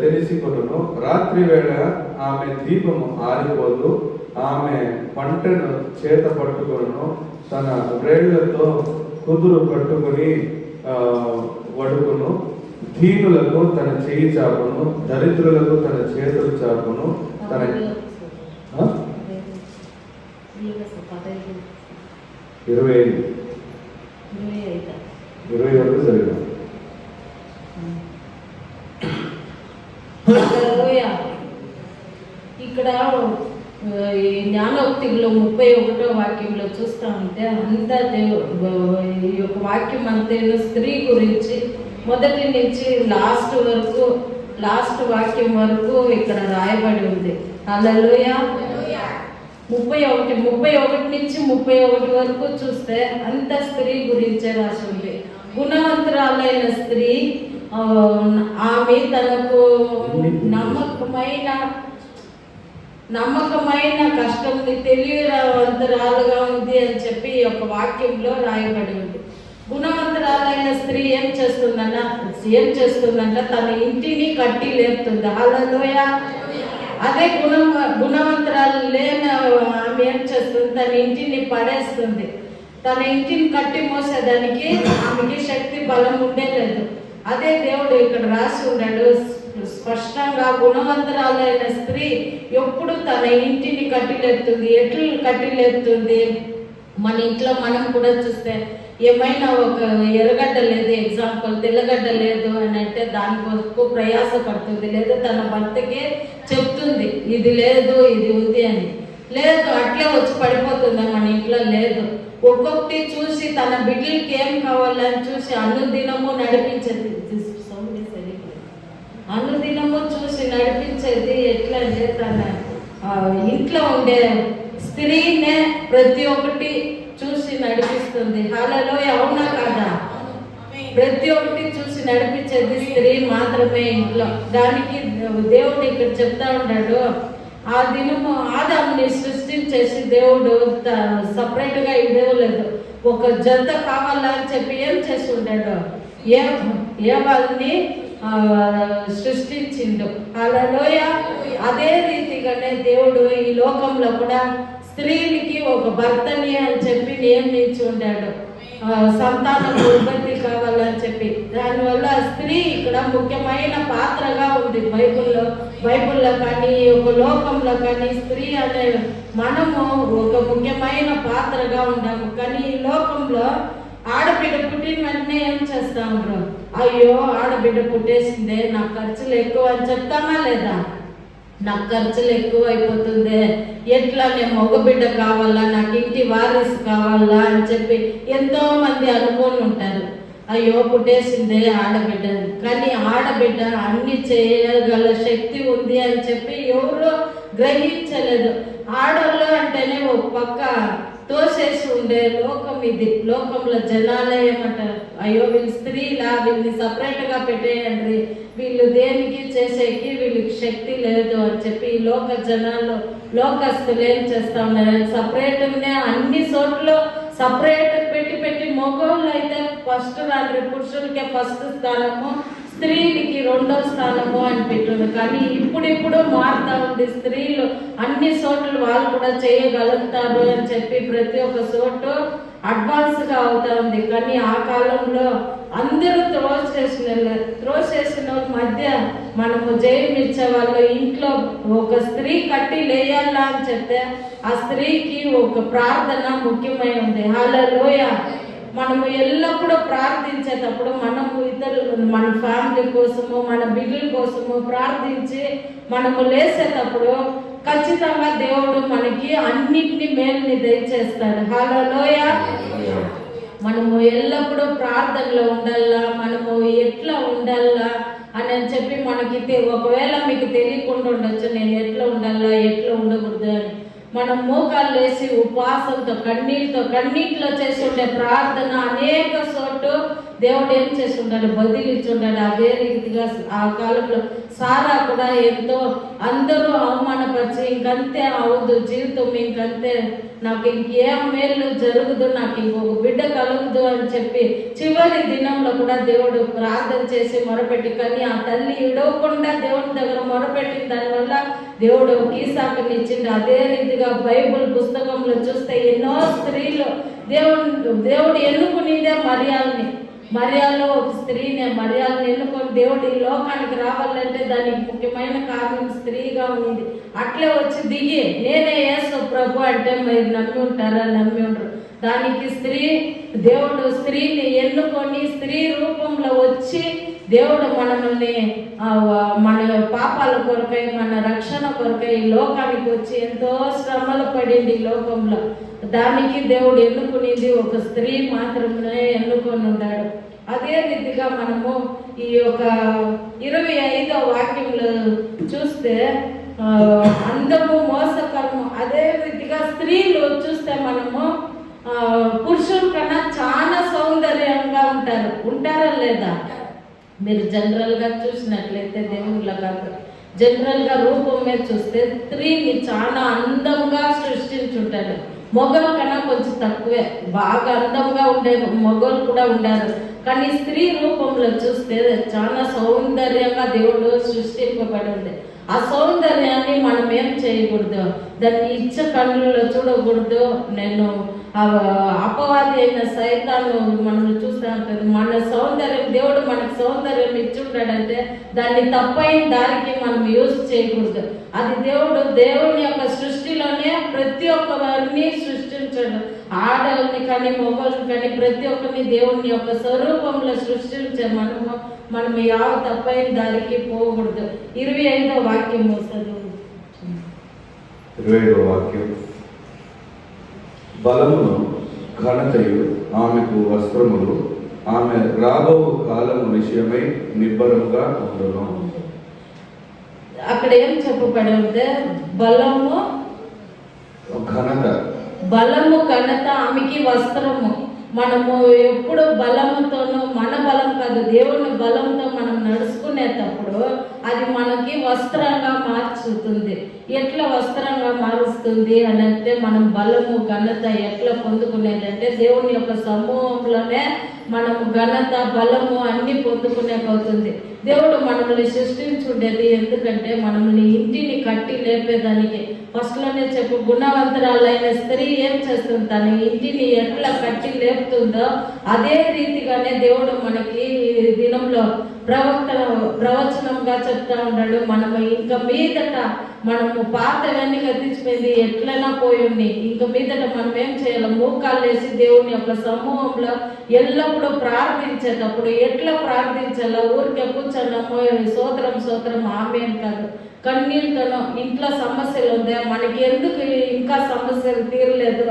[SPEAKER 2] తెలిసి కొనును. రాత్రి వేళ ఆమె దీపము ఆరిపోదు. ఆమె పంటను చేత పట్టుకొను. తన వ్రేళ్లతో కుదురు పట్టుకుని వడుకును. దీనులకు తన చేయి చాపును, దరిద్రులకు తన చేతులు చాపును. తన 25 వరకు చదివాం.
[SPEAKER 1] ఇక్కడ ఈ జ్ఞానోక్తిలో 31వ వాక్యంలో చూస్తా ఉంటే అంతా ఈ యొక్క వాక్యం అంతేను స్త్రీ గురించి మొదటి నుంచి లాస్ట్ వాక్యం వరకు ఇక్కడ రాయబడి ఉంది. హల్లెలూయా. 31 నుంచి 31 వరకు చూస్తే అంత స్త్రీ గురించే రాసి ఉంది. గుణవంతురాలైన స్త్రీ, ఆమె తనకు నమ్మకమైన కష్టంని తెలియవంతురాలుగా ఉంది అని చెప్పి ఈ యొక్క వాక్యంలో రాయబడి ఉంది. గుణవంతురాలైన స్త్రీ ఏం చేస్తుందంట తన ఇంటిని కట్టి లేపుతుంది. హల్లెలూయా. అదే గుణవంతురాలు లేని ఆమె ఏం చేస్తుంది, తన ఇంటిని పడేస్తుంది. తన ఇంటిని కట్టి మోసేదానికి ఆమెకి శక్తి బలం ఉండేలేదు. అదే దేవుడు ఇక్కడ రాసి ఉన్నాడు స్పష్టంగా. గుణవంతురాలైన స్త్రీ ఎప్పుడు తన ఇంటిని కట్టిలేపుతుంది. ఎట్లు కట్టిలేపుతుంది? మన ఇంట్లో మనం కూడా చూస్తే ఏమైనా ఒక ఎర్రగడ్డ లేదు, ఎగ్జాంపుల్ తెల్లగడ్డ లేదు అని అంటే దాని వరకు ప్రయాస పడుతుంది. లేదా తన భర్తకే చెప్తుంది ఇది లేదు ఇది ఉంది అని. లేదు అట్లే వచ్చి పడిపోతుందా మన ఇంట్లో? లేదు. ఒక్కొక్కటి చూసి తన బిడ్డలకి ఏం కావాలని చూసి అనుదినము నడిపించేది. అనుదినము చూసి నడిపించేది ఎట్లా అంటే తన ఇంట్లో ఉండే స్త్రీనే ప్రతి ఒక్కటి చూసి నడిపిస్తుంది. హల్లెలూయా. అవునా కాదా? ప్రతి ఒక్కటి చూసి నడిపించేది స్త్రీ మాత్రమే ఇంట్లో. దానికి దేవుడు ఇక్కడ చెప్తా ఉన్నాడు, ఆ దినము ఆదాముని సృష్టించేసి దేవుడు సపరేట్గా ఇవ్వలేదు. ఒక జంట కావాలని చెప్పి ఏం చేసి ఉంటాడు? ఏవాళ్ళని సృష్టించిండు. హల్లెలూయా. అదే రీతిగానే దేవుడు ఈ లోకంలో కూడా స్త్రీలకి ఒక భర్తని అని చెప్పి నియమించి ఉంటాడు. సంతానం ఉత్పత్తి కావాలని చెప్పి. దానివల్ల స్త్రీ ఇక్కడ ముఖ్యమైన పాత్రగా ఉంది బైబుల్లో కానీ ఒక లోకంలో కానీ స్త్రీ అనే మనము ఒక ముఖ్యమైన పాత్రగా ఉన్నాము. కానీ ఈ లోకంలో ఆడబిడ్డ పుట్టిన వెంటనే ఏం చేస్తా ఉంటారు? అయ్యో ఆడబిడ్డ పుట్టేసిందే, నాకు ఖర్చులు ఎక్కువ అని చెప్తామా లేదా? నాకు ఖర్చులు ఎక్కువ అయిపోతుంది, ఎట్లా నేను మగబిడ్డ కావాలా, నాకు ఇంటి వారిసు కావాలా అని చెప్పి ఎంతో మంది అనుకొని ఉంటారు. అయ్యో పుట్టేసిందే ఆడబిడ్డ. కానీ ఆడబిడ్డ అన్ని చేయగల శక్తి ఉంది అని చెప్పి ఎవరో గ్రహించలేదు. ఆడవాళ్ళు అంటేనే ఒక పక్క తోసేసి ఉండే లోకం ఇది. లోకంలో జనాలే ఏమంటారు, అయ్యో వీళ్ళు స్త్రీలా, వీళ్ళని సపరేట్గా పెట్టేయండి, వీళ్ళు దేనికి చేసేకి వీళ్ళకి శక్తి లేదు అని చెప్పి ఈ లోక జనాల్లో లోకస్తులు ఏం చేస్తా ఉన్నారు? సపరేట్గానే అన్ని చోట్ల సపరేట్ పెట్టి మగవాళ్ళు అయితే ఫస్ట్ రాత్రి పురుషులకే ఫస్ట్ స్థానము, స్త్రీలకి 2వ స్థానము అని పెట్టింది. కానీ ఇప్పుడు మారుతా ఉంది. స్త్రీలు అన్ని చోట్ల వాళ్ళు కూడా చేయగలుగుతారు అని చెప్పి ప్రతి ఒక్క చోటు అడ్వాన్స్గా అవుతా ఉంది. కానీ ఆ కాలంలో అందరూ త్రోసేసిన మధ్య మనము జయం ఇచ్చేవాళ్ళు. ఇంట్లో ఒక స్త్రీ కట్టి లేయాలా అని చెప్తే ఆ స్త్రీకి ఒక ప్రార్థన ముఖ్యమైనది. హల్లెలూయా. మనము ఎల్లప్పుడూ ప్రార్థించేటప్పుడు మనము మన ఫ్యామిలీ కోసము మన బిడ్డల కోసము ప్రార్థించి మనము లేసేటప్పుడు ఖచ్చితంగా దేవుడు మనకి అన్నిటినీ మేలుని దయచేస్తాడు. హల్లెలూయా. మనము ఎల్లప్పుడూ ప్రార్థనలో ఉండాలా, మనము ఎట్లా ఉండాలా అని చెప్పి మనకి ఒకవేళ మీకు తెలియకుండా ఉండొచ్చు నేను ఎట్లా ఉండాలా ఎట్లా ఉండకూడదు అని. మనం మోకాళ్ళు వేసి ఉపవాసంతో కన్నీటిలో చేసి ఉండే ప్రార్థన అనేక చోటు దేవుడు ఏం చేసి ఉంటాడు, బదిలిచ్చి ఉంటాడు. అదే రీతిగా ఆ కాలంలో సారా కూడా ఎంతో అందరూ అవమానపరిచి ఇంకంతే అవదు జీవితం, ఇంకంతే నాకు ఇంకేం మేలు జరుగుదు, నాకు ఇంకొక బిడ్డ కలుగుదు అని చెప్పి చివరి దినంలో కూడా దేవుడు ప్రార్థన చేసి మొరపెట్టి, కానీ ఆ తల్లి ఇడవకుండా దేవుని దగ్గర మొరపెట్టిన దానివల్ల దేవుడు ఈసాకుని ఇచ్చింది. అదే రీతిగా బైబుల్ పుస్తకంలో చూస్తే ఎన్నో స్త్రీలు దేవుడు ఎన్నుకునేదే మరియాలో ఒక స్త్రీనే. మరియాలను ఎన్నుకొని దేవుడు ఈ లోకానికి రావాలంటే దానికి ముఖ్యమైన కారణం స్త్రీగా ఉంది. అట్లే వచ్చి దిగి నేనే యేసు ప్రభు అంటే మీరు నమ్మి ఉంటారా? నమ్మి ఉండరు. దానికి దేవుడు స్త్రీని ఎన్నుకొని స్త్రీ రూపంలో వచ్చి దేవుడు మనల్ని మన పాపాల కొరకై, మన రక్షణ కొరకై ఈ లోకానికి వచ్చి ఎంతో శ్రమలు పడింది ఈ లోకంలో. దానికి దేవుడు ఎన్నుకునేది ఒక స్త్రీ మాత్రమే ఎన్నుకొని ఉన్నాడు. అదే రీతిగా మనము ఈ యొక్క 25వ వాక్యంలో చూస్తే అందము మోసకరము. అదే రీతిగా స్త్రీలు చూస్తే మనము పురుషుల కన్నా చాలా సౌందర్యంగా ఉంటారా లేదా? మీరు జనరల్గా చూసినట్లయితే దేవుళ్ళ కాదు, జనరల్గా రూపం మీద చూస్తే స్త్రీని చాలా అందంగా సృష్టించుంటాడు. మొగలు కన్నా కొంచెం తక్కువే, బాగా అందంగా ఉండే మొగలు కూడా ఉండారు. కానీ స్త్రీ రూపంలో చూస్తే చాలా సౌందర్యంగా దేవుడు సృష్టింపబడి ఉంది. ఆ సౌందర్యాన్ని మనం ఏం చేయకూడదు, దాన్ని ఇచ్చ కన్నుల్లో చూడకూడదు. నేను అపవాది అయిన సైతాను మనం చూస్తూ ఉంటుంది. మన సౌందర్యం దేవుడు మనకు సౌందర్యం ఇచ్చుంటాడంటే దాన్ని తప్పైన దారికి మనం యూజ్ చేయకూడదు. అది దేవుని యొక్క సృష్టిలోనే ప్రతి ఒక్క వారిని సృష్టించాడు. ఆడవాళ్ళని కానీ మగవాళ్ళని కానీ ప్రతి ఒక్కరిని దేవుని యొక్క స్వరూపంలో సృష్టించాడు. మనం ಯಾವ తప్పైన దారికి పోకూడదు. 25వ వాక్యం వస్తుంది.
[SPEAKER 2] 25వ వాక్యం. బలమును ఘనతయు ఆమెకు వస్త్రములు, ఆమె రాబో కాలము విషయమై నిబ్బరముగా ఉండును.
[SPEAKER 1] అక్కడ ఏం చెప్పబడి ఉంటే బలము ఘనత ఆమెకి వస్త్రము. మనము ఎప్పుడు బలముతోనూ, మన బలం కాదు దేవుని బలంతో మనం నడుచుకునేటప్పుడు అది మనకి వస్త్రంగా మార్చుతుంది. ఎట్లా వస్త్రంగా మారుస్తుంది అని అంటే, మనం బలము ఘనత ఎట్లా పొందుకునేదంటే దేవుని యొక్క సమూహంలోనే మనము ఘనత బలము అన్ని పొందుకునేకవుతుంది. దేవుడు మనల్ని సృష్టించుండేది ఎందుకంటే మనల్ని ఇంటిని కట్టి లేపేదానికి. ఫస్ట్లోనే చెప్పు, గుణవంతురాలైన స్త్రీ ఏం చేస్తుంది, తన ఇంటిని ఎట్లా కట్టి లేపుతుందో అదే రీతిగానే దేవుడు మనకి ఈ దినంలో ప్రవచనంగా చెప్తా ఉన్నాడు. మనము ఇంకా మీదట మనము పాతవన్నీ గతించిపోయింది, ఎట్లైనా పోయి ఇంకా మీదట మనం ఏం చేయాలి, మోకాళ్ళు వేసి దేవుని యొక్క సమూహంలో ఎల్లప్పుడూ ప్రార్థించేటప్పుడు ఎట్లా ప్రార్థించాలో, ఊరికే కూర్చొన్నామో సోదరం ఆమెన్ కాదు, కన్నీళ్ళతోనో ఇంట్లో సమస్యలు ఉందా, మనకి ఎందుకు ఇంకా సమస్యలు తీరలేదు,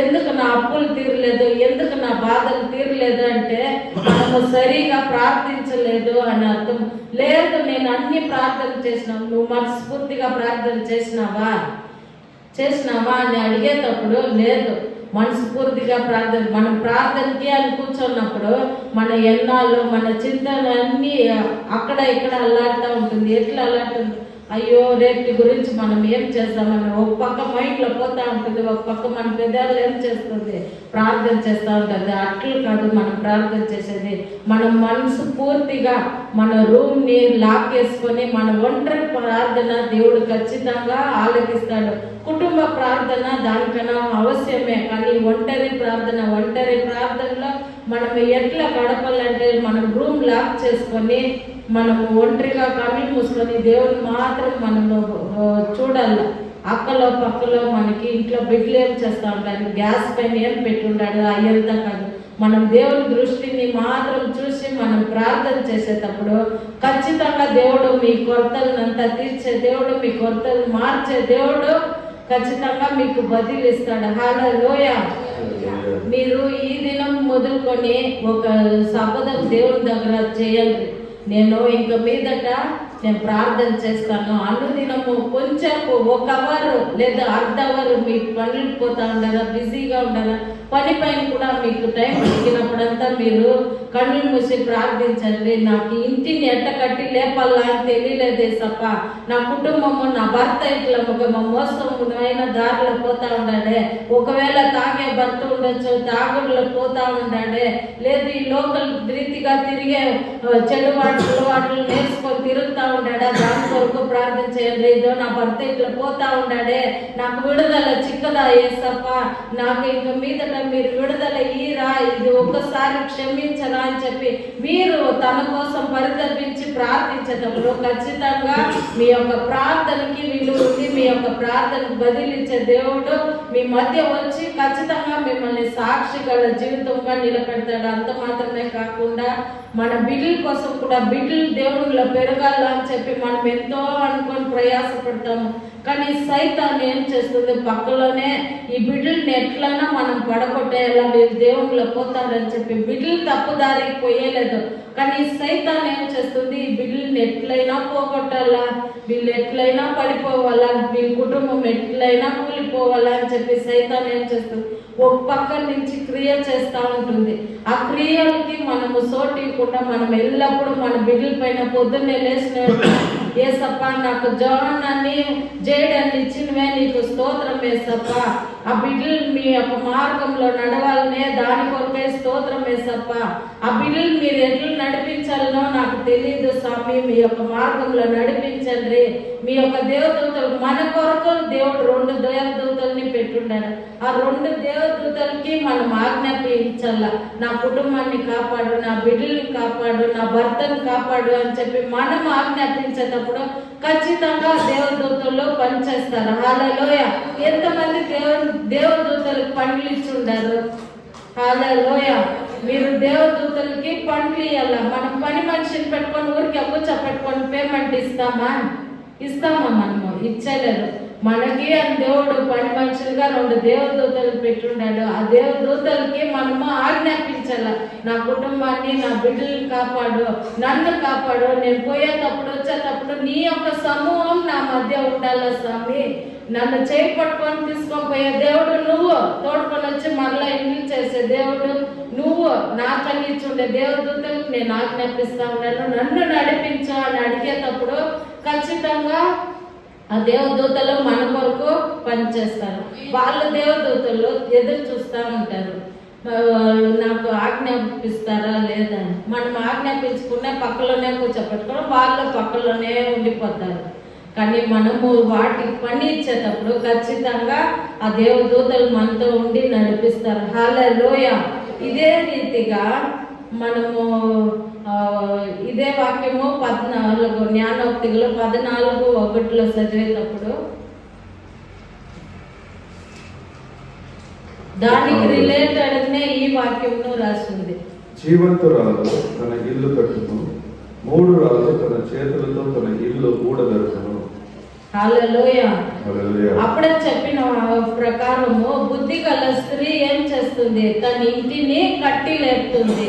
[SPEAKER 1] ఎందుకు నా అప్పులు తీరలేదు, ఎందుకు నా బాధలు తీరలేదు అంటే మనము సరిగా ప్రార్థించలేదు అని అర్థం. లేదు, నేను అన్ని ప్రార్థన చేసినావు, నువ్వు మనస్ఫూర్తిగా ప్రార్థన చేసినావా అని అడిగేటప్పుడు లేదు, మనస్ఫూర్తిగా మనం ప్రార్థనకి అని కూర్చున్నప్పుడు మన ఎన్నాళ్ళు మన చింతలు అన్నీ అక్కడ ఇక్కడ అల్లాడుతూ ఉంటుంది. ఎట్లా అల్లాడుతుంది, అయ్యో రేపు గురించి మనం ఏం చేస్తామని ఒక పక్క మైండ్లో పోతూ ఉంటుంది, ఒక పక్క మన పెదాలు ఏం చేస్తుంది, ప్రార్థన చేస్తూ ఉంటుంది. అట్లు కాదు మనం ప్రార్థన చేసేది, మనం మనసు పూర్తిగా మన రూమ్ని లాక్ వేసుకొని మన ఒంటరి ప్రార్థన దేవుడు ఖచ్చితంగా ఆలకిస్తాడు. కుటుంబ ప్రార్థన దానికన్నా అవశ్యమే, కానీ ఒంటరి ప్రార్థనలో మనం ఎట్లా గడపాలంటే మనం రూమ్ లాక్ చేసుకొని మనము ఒంటరిగా కళ్ళు మూసుకొని దేవుని మాత్రం మనము చూడాలి. అక్కలో పక్కలో మనకి ఇంట్లో బిడ్డలు ఏం చేస్తూ ఉంటారు, గ్యాస్ పైన ఏం పెట్టుంటాడు అయ్యంతా కాదు, మనం దేవుని దృష్టిని మాత్రం చూసి మనం ప్రార్థన చేసేటప్పుడు ఖచ్చితంగా దేవుడు మీ కొరతలనంతా తీర్చే దేవుడు, మీ కొరతలు మార్చే దేవుడు ఖచ్చితంగా మీకు బదిలిస్తాడు. హల్లెలూయా. మీరు ఈ దినం మొదలుకొని ఒక శపథం దేవుని దగ్గర చేయండి, నేను ఇంక మీదట నేను ప్రార్థన చేస్తాను. అనుదినము కొంచెం 1 అవర్ లేదా అర్ధ అవర్ మీకు పనులు పోతా ఉండారా, బిజీగా ఉండారా, పని పైన కూడా మీకు టైం దొరికినప్పుడంతా మీరు కళ్ళు మూసి ప్రార్థించండి. నాకు ఇంటిని ఎట్ట కట్టి లేపాలా అని తెలియలేదే సప్ప, నా కుటుంబము నా భర్త ఇట్లా ఒక మోసమైన దారిలో పోతా ఉండాడే, ఒకవేళ తాగే భర్త ఉండొచ్చు, తాగుడులో పోతా ఉండాడే, లేదు ఈ లోకల్ రీతిగా తిరిగే చెడు వాటిలు నేర్చుకొని తిరుగుతా ఉండాడా, దాని కొరకు ప్రార్థన చేయండి. ఇదో నా భర్త ఇట్లా పోతా ఉండాడే, నాకు విడుదల చిక్కదా ఏసప్ప, నాకు ఇంక మీదట మీరు విడుదల ఈరా, ఇది ఒక్కసారి క్షమించరా అని చెప్పి మీరు తన కోసం పరితపించి ప్రార్థించేటప్పుడు ఖచ్చితంగా మీ యొక్క ప్రార్థనకి విలువ ఉంది. మీ యొక్క ప్రార్థనకు బదిలిచ్చే దేవుడు మీ మధ్య వచ్చి ఖచ్చితంగా మిమ్మల్ని సాక్షి గల జీవితంగా నిలబెడతాడు. అంత మాత్రమే కాకుండా మన బిడ్డల కోసం కూడా బిడ్డలు దేవుళ్ళలో పెరగాల అని చెప్పి మనం ఎంతో అనుకొని ప్రయాసపడతాము. కానీ సైతాన్ ఏం చేస్తుంది, పక్కలోనే ఈ బిడ్డల్ని ఎట్లన్నా మనం పడగొట్టేయాలా, వీళ్ళు దేవుళ్ళలో పోతారని చెప్పి బిడ్డలు తప్పుదారికి పోయేలేదు. కానీ సైతాన్ ఏం చేస్తుంది, ఈ బిడ్డల్ని ఎట్లయినా పోగొట్టాలా, వీళ్ళు ఎట్లయినా పడిపోవాలా, వీళ్ళ కుటుంబం ఎట్లయినా కూలిపోవాలా అని చెప్పి సైతాన్ ఏం చేస్తుంది, ఒక పక్క నుంచి క్రియ చేస్తూ ఉంటుంది. ఆ క్రియలకి మనము సోటికుండా మనం ఎల్లప్పుడూ మన బిడ్డల పైన పొద్దున్నే లేచిన ఏసప్ప, నాకు జవానాన్ని చేయడాన్ని ఇచ్చినవే నీకు స్తోత్రం ఏసప్ప, ఆ బిడ్డలు మీ యొక్క మార్గంలో నడవాలనే దాని కొరకే స్తోత్రం ఏసప్ప, ఆ బిడ్డలు మీరు ఎట్లు నడిపించాలనో నాకు తెలియదు స్వామి, మీ యొక్క మార్గంలో నడిపించండి. మీ యొక్క దేవదూతలు మన కొరకు దేవుడు 2 దేవదూతల్ని పెట్టుండారు. ఆ 2 దేవదూతలకి మనం ఆజ్ఞాపించాల, నా కుటుంబాన్ని కాపాడు, నా బిడ్డల్ని కాపాడు, నా భర్తను కాపాడు అని చెప్పి మనం ఆజ్ఞాపించేటప్పుడు ఖచ్చితంగా దేవదూతల్లో పనిచేస్తారు. హల్లెలూయా. ఎంతమంది దేవదూతలకు పండ్లు ఇచ్చుండారు. హల్లెలూయా. మీరు దేవదూతలకి పండ్లు ఇవ్వాల. మనం పని మనిషిని పెట్టుకొని ఊరికి అప్పుచ పెట్టుకొని పేమెంట్ ఇస్తామా మనము ఇచ్చలేదు. మనకి ఆ దేవుడు పని మనుషులుగా 2 దేవదూతలు పెట్టుండాడు. ఆ దేవదూతలకి మనము ఆజ్ఞాపించాల, నా కుటుంబాన్ని నా బిడ్డల్ని కాపాడు, నన్ను కాపాడు, నేను పోయేటప్పుడు వచ్చేటప్పుడు నీ యొక్క సమూహం నా మధ్య ఉండాల స్వామి, నన్ను చేయి పట్టుకొని తీసుకొని పోయే దేవుడు నువ్వు, తోడుకొని వచ్చి మరలా ఇల్లు చేసే దేవుడు నువ్వు, నాకని ఇచ్చుండే దేవదూతలకు నేను ఆజ్ఞాపిస్తా ఉన్నాను, నన్ను నడిపించు అని అడిగేటప్పుడు ఖచ్చితంగా ఆ దేవదూతలు మన కొరకు పనిచేస్తారు. వాళ్ళ దేవదూతలు ఎదురు చూస్తూ ఉంటారు, నాకు ఆజ్ఞాపిస్తారా లేదా. మనం ఆజ్ఞాపించుకునే పక్కలోనే కూర్చోపెట్టుకోవడం, వాళ్ళు పక్కలోనే ఉండిపోతారు. కానీ మనము వాటికి పని ఇచ్చేటప్పుడు ఖచ్చితంగా ఆ దేవదూతలు మనతో ఉండి నడిపిస్తారు. హల్లెలూయా. ఇదే రీతిగా మనము ఇదే వాక్యము 14 జ్ఞానోక్తిలో 14:1 చదివేటప్పుడు దానికి రిలేటెడ్నే ఈ వాక్యంలో రాసింది.
[SPEAKER 2] జీవంతురాలు తన ఇల్లు కట్టును, 3 రాళ్ళు తన చేతులతో తన ఇల్లు ఊడబెరుకును.
[SPEAKER 1] హల్లెలూయా. అప్పుడే చెప్పిన ప్రకారము బుద్ధి గల స్త్రీ ఏం చేస్తుంది, తన ఇంటిని కట్టి లేపుతుంది.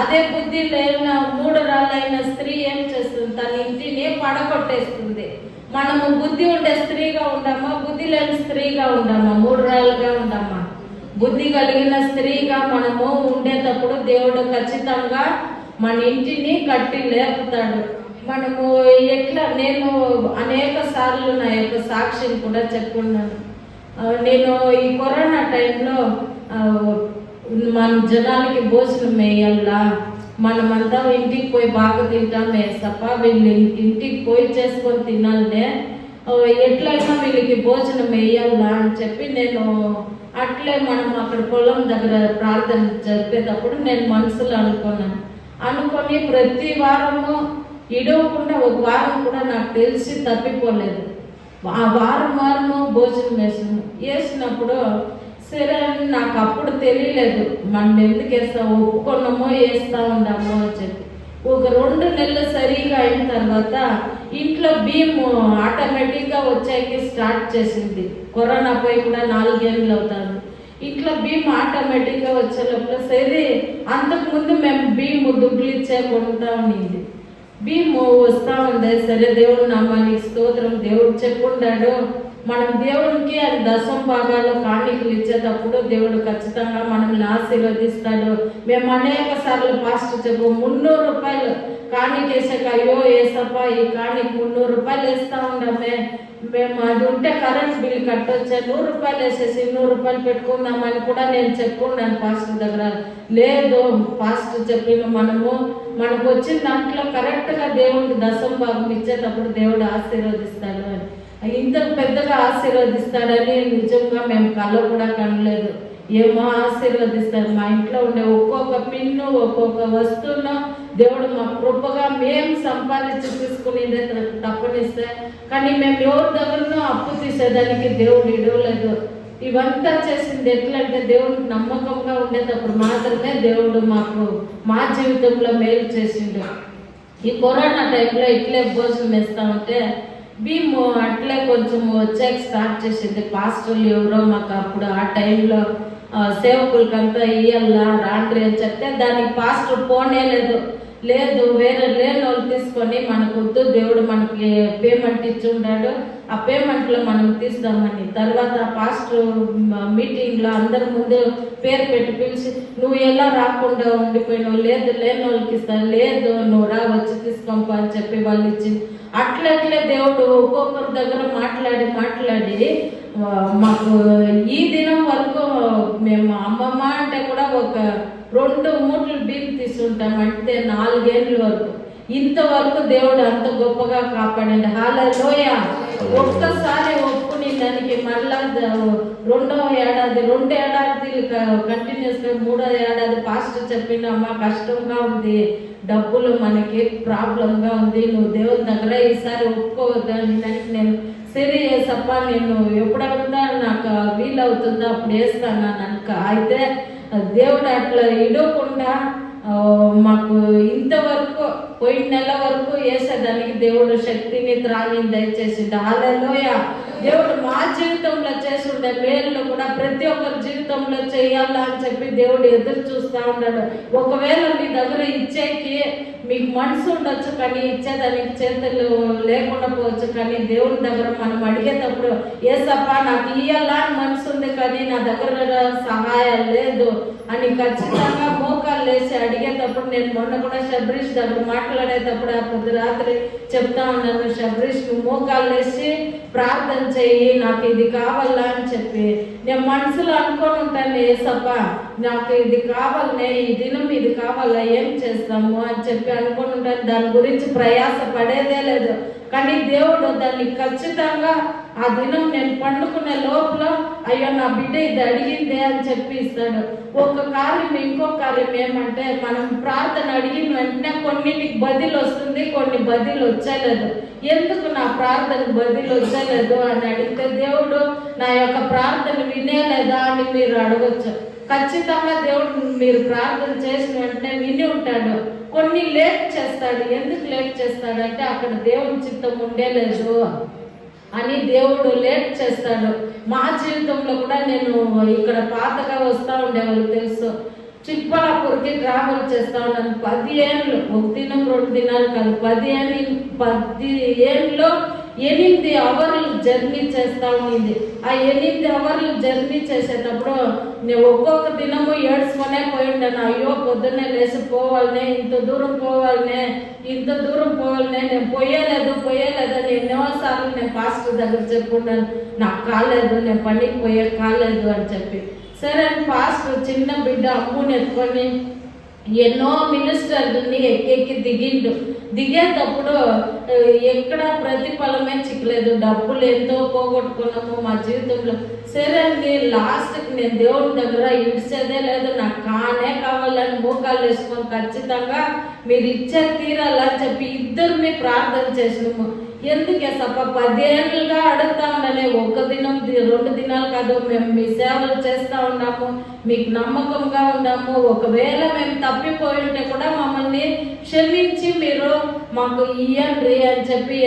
[SPEAKER 1] అదే బుద్ధి లేని 3 రాళ్ళైన స్త్రీ ఏం చేస్తుంది, తన ఇంటిని పడగొట్టేస్తుంది. మనము బుద్ధి ఉండే స్త్రీగా ఉండమా, బుద్ధి లేని స్త్రీగా ఉండమా, 3 రాళ్ళుగా ఉండమా? బుద్ధి కలిగిన స్త్రీగా మనము ఉండేటప్పుడు దేవుడు ఖచ్చితంగా మన ఇంటిని కట్టి లేపుతాడు. మనము ఎట్లా, నేను అనేక సార్లు నా యొక్క సాక్షిని కూడా చెప్పుకున్నాను. నేను ఈ కరోనా టైంలో మన జనాలకి భోజనం వేయాలా, మనమంతా ఇంటికి పోయి బాగా తింటాం వేసప్ప, వీళ్ళు ఇంటికి పోయి చేసుకొని తినాలనే, ఎట్లయినా వీళ్ళకి భోజనం వేయాలా అని చెప్పి నేను అట్లే మనం అక్కడ పొలం దగ్గర ప్రార్థన జరిపేటప్పుడు నేను మనసులో అనుకొని ప్రతి వారము ఇడవకుండా 1 వారం కూడా నాకు తెలిసి తప్పిపోలేదు. ఆ వారము భోజనం వేసినప్పుడు సరే నాకు అప్పుడు తెలియలేదు మనం ఎందుకు వేస్తాము, ఒప్పుకున్నామో వేస్తూ ఉండామో అని చెప్పి. ఒక 2 నెలలు సరిగా అయిన తర్వాత ఇంట్లో బియ్యం ఆటోమేటిక్గా వచ్చాక స్టార్ట్ చేసింది. కరోనా పోయి కూడా 4 ఏళ్ళు అవుతాను. ఇంట్లో బియ్యం ఆటోమేటిక్గా వచ్చే లోపల సరే, అంతకుముందు మేము బియ్యం దుబ్బులు ఇచ్చే కొంటా ఉండింది. భీము వస్తా ఉంది. సరే దేవుడు నామానికి స్తోత్రం. దేవుడు చెప్పుండాడు మనం దేవునికి అది దశం భాగాలు కాணிకలు ఇచ్చేటప్పుడు దేవుడు ఖచ్చితంగా మనల్ని ఆశీర్వదిస్తాడు. మేము అనేక సార్లు పాస్టర్ చెప్పు 300 రూపాయలు కాணிకేసాక అయ్యో ఏసప్ప ఈ కాணிక 300 రూపాయలు వేస్తా ఉండమే, మేము అది ఉంటే కరెంట్ బిల్ కట్టొచ్చా, 100 రూపాయలు వేసేసి 100 రూపాయలు పెట్టుకుందామని కూడా నేను చెప్పుకున్నాను పాస్టర్ దగ్గర. లేదు పాస్టర్ చెప్పిన మనకు వచ్చిన దాంట్లో కరెక్ట్గా దేవుడికి దశం భాగం ఇచ్చేటప్పుడు దేవుడు ఆశీర్వదిస్తాడు అని. ఇంత పెద్దగా ఆశీర్వదిస్తాడని నిజంగా మేము కళ్ళ కూడా కనలేదు. ఏమో ఆశీర్వదిస్తాడు. మా ఇంట్లో ఉండే ఒక్కొక్క పిన్ను ఒక్కొక్క వస్తువును దేవుడు మా కృపగా మేము సంపాదించి తీసుకునేదే తప్పనిస్తే, కానీ మేము ఎవరి దగ్గరనో అప్పు తీసేదానికి దేవుడు ఇడవలేదు. ఇవంతా చేసింది ఎట్లంటే దేవుడికి నమ్మకంగా ఉండేటప్పుడు మాత్రమే దేవుడు మా జీవితంలో మేలు చేసిండు. ఈ కరోనా టైంలో ఇట్లే భోజనం వేస్తా ఉంటే భీము అట్లే కొంచెం వచ్చాక స్టార్ట్ చేసింది. పాస్టర్లు ఎవరో మాకు అప్పుడు ఆ టైంలో సేవకులకంతా ఇయ్యాలా రాండ్రి అని చెప్తే దానికి పాస్టర్ పోనే లేదు వేరే లేని వాళ్ళు తీసుకొని మనకు వద్దు, దేవుడు మనకి పేమెంట్ ఇచ్చి ఉన్నాడు, ఆ పేమెంట్లో మనం తీద్దామని. తర్వాత పాస్టర్ మీటింగ్లో అందరి ముందు పేరు పెట్టి పిలిచి నువ్వు ఎలా రాకుండా ఉండిపోయినావు, లేదు లేని వాళ్ళకి ఇస్తాను, లేదు నువ్వు రా వచ్చి తీసుకోంపా అని చెప్పి వాళ్ళు ఇచ్చి అట్లట్లే దేవుడు ఒక్కొక్కరి దగ్గర మాట్లాడి మాకు ఈ దినం వరకు మేము అమ్మమ్మ అంటే కూడా ఒక 2 మూటలు బియ్యం తీసుకుంటాం అంటే 4 ఏళ్ళ వరకు. ఇంతవరకు దేవుడు అంత గొప్పగా కాపాడండి. హల్లెలూయా. ఒక్కసారి ఒప్పుకుని దానికి మళ్ళా 2వ ఏడాది 2 ఏడాది కంటిన్యూస్గా 3వ ఏడాది పాస్టర్ చెప్పిన అమ్మ కష్టంగా ఉంది, డబ్బులు మనకి ప్రాబ్లంగా ఉంది, నువ్వు దేవుని దగ్గర ఈసారి ఒప్పుకోవద్దని దానికి నేను సరే ఏసప్ప నేను ఎప్పుడన్నా నాకు వీలవుతుందో అప్పుడు వేస్తాను అనుక. అయితే దేవుడు అట్లా ఇడవకుండా మాకు ఇంతవరకు పోయిన నెల వరకు వేసేదానికి దేవుడు శక్తిని త్రాగిని దయచేసిండు. హల్లెలూయా. దేవుడు మా జీవితంలో చేస్తుండే మేలు కూడా ప్రతి ఒక్కరి జీవితంలో చేయాలా అని చెప్పి దేవుడు ఎదురు చూస్తూ ఉన్నాడు. ఒకవేళ మీ దగ్గర ఇచ్చేకి మీకు మనసు ఉండొచ్చు కానీ ఇచ్చేదానికి చేతులు లేకుండా పోవచ్చు, కానీ దేవుడి దగ్గర మనం అడిగేటప్పుడు ఏసప్ప నాకు ఇయ్యాలా అని మనసు ఉంది కానీ నా దగ్గర సహాయం లేదు అని ఖచ్చితంగా మోకాలు వేసి అడిగేటప్పుడు నేను మొన్న కూడా శబరీష్ దగ్గర మాట్లాడేటప్పుడు అప్పుడు రాత్రి చెప్తా ఉన్నాను, శబరీష్ నువ్వు మోకాలు వేసి ప్రార్థన చెయ్యి నాకు ఇది కావాలా అని చెప్పి. నేను మనసులో అనుకొని ఉంటాను ఏసప్ప నాకు ఇది కావాలనే ఈ దినం ఇది కావాలా ఏం చేస్తాము అని చెప్పి అనుకొని ఉంటాను. దాని గురించి ప్రయాస పడేదే లేదు, కానీ దేవుడు దాన్ని ఖచ్చితంగా ఆ దినం నేను పండుకునే లోపల అయ్యో నా బిడ్డ ఇది అడిగిందే అని చెప్పి ఇస్తాడు. ఒక కార్యం ఇంకో కార్యం ఏమంటే మనం ప్రార్థన అడిగిన వెంటనే కొన్నిటికి బదిలు వస్తుంది, కొన్ని బదిలు వచ్చేలేదు. ఎందుకు నా ప్రార్థన బదిలు వచ్చేలేదు అని అడిగితే దేవుడు నా యొక్క ప్రార్థన వినేలేదా అని మీరు అడగచ్చు. ఖచ్చితంగా దేవుడు మీరు ప్రార్థన చేసిన వెంటనే విని ఉంటాడు. కొన్ని లేట్ చేస్తాడు. ఎందుకు లేట్ చేస్తాడంటే అక్కడ దేవుని చిత్తం ఉండేలేదు అని దేవుడు లేట్ చేస్తాడు. మా జీవితంలో కూడా నేను ఇక్కడ పాతగా వస్తూ ఉండేవాళ్ళు తెలుసు, చిక్బళ్ళాపూర్కి ట్రావెల్ చేస్తూ ఉన్నాను 10 ఏళ్ళు, 1 దినం 2 దినాలు కాదు 10 ఏళ్ళలో 8 అవర్లు జర్నీ చేస్తూ ఉండింది. ఆ 8 అవర్లు జర్నీ చేసేటప్పుడు నేను ఒక్కొక్క దినము ఏడ్చుకొనే పోయి ఉంటాను. అయ్యో పొద్దున్నే లేచి పోవాలనే, ఇంత దూరం పోవాలనే నేను పోయేలేదని ఎన్నోసార్లు నేను పాస్టర్ దగ్గర చెప్పుకున్నాను, నాకు కాలేదు, నేను పనికి పోయే కాలేదు అని చెప్పి. సరే అని పాస్టర్ చిన్న బిడ్డ అమ్ముని ఎత్తుకొని ఎన్నో మినిస్టర్ని ఎక్కి దిగేటప్పుడు ఎక్కడ ప్రతిఫలమే చిక్కలేదు, డబ్బులు ఎంతో పోగొట్టుకున్నాము మా జీవితంలో. సరే అండి లాస్ట్కి నేను దేవుని దగ్గర ఇడిచేదే లేదు, నాకు కావాలని మోకాలు వేసుకొని ఖచ్చితంగా మీరు ఇచ్చే తీరాలని చెప్పి ఇద్దరిని ప్రార్థన చేసినాము. ఎందుకే సప్ప 10 ఏళ్ళుగా అడుగుతా ఉండనే, 1 దినం 2 దినాలు కాదు, మేము మీ సేవలు చేస్తూ ఉన్నాము, మీకు నమ్మకంగా ఉన్నాము. ఒకవేళ మేము తప్పిపోయి ఉంటే కూడా మమ్మల్ని క్షమించి మీరు మాకు ఇయ్యండి అని చెప్పి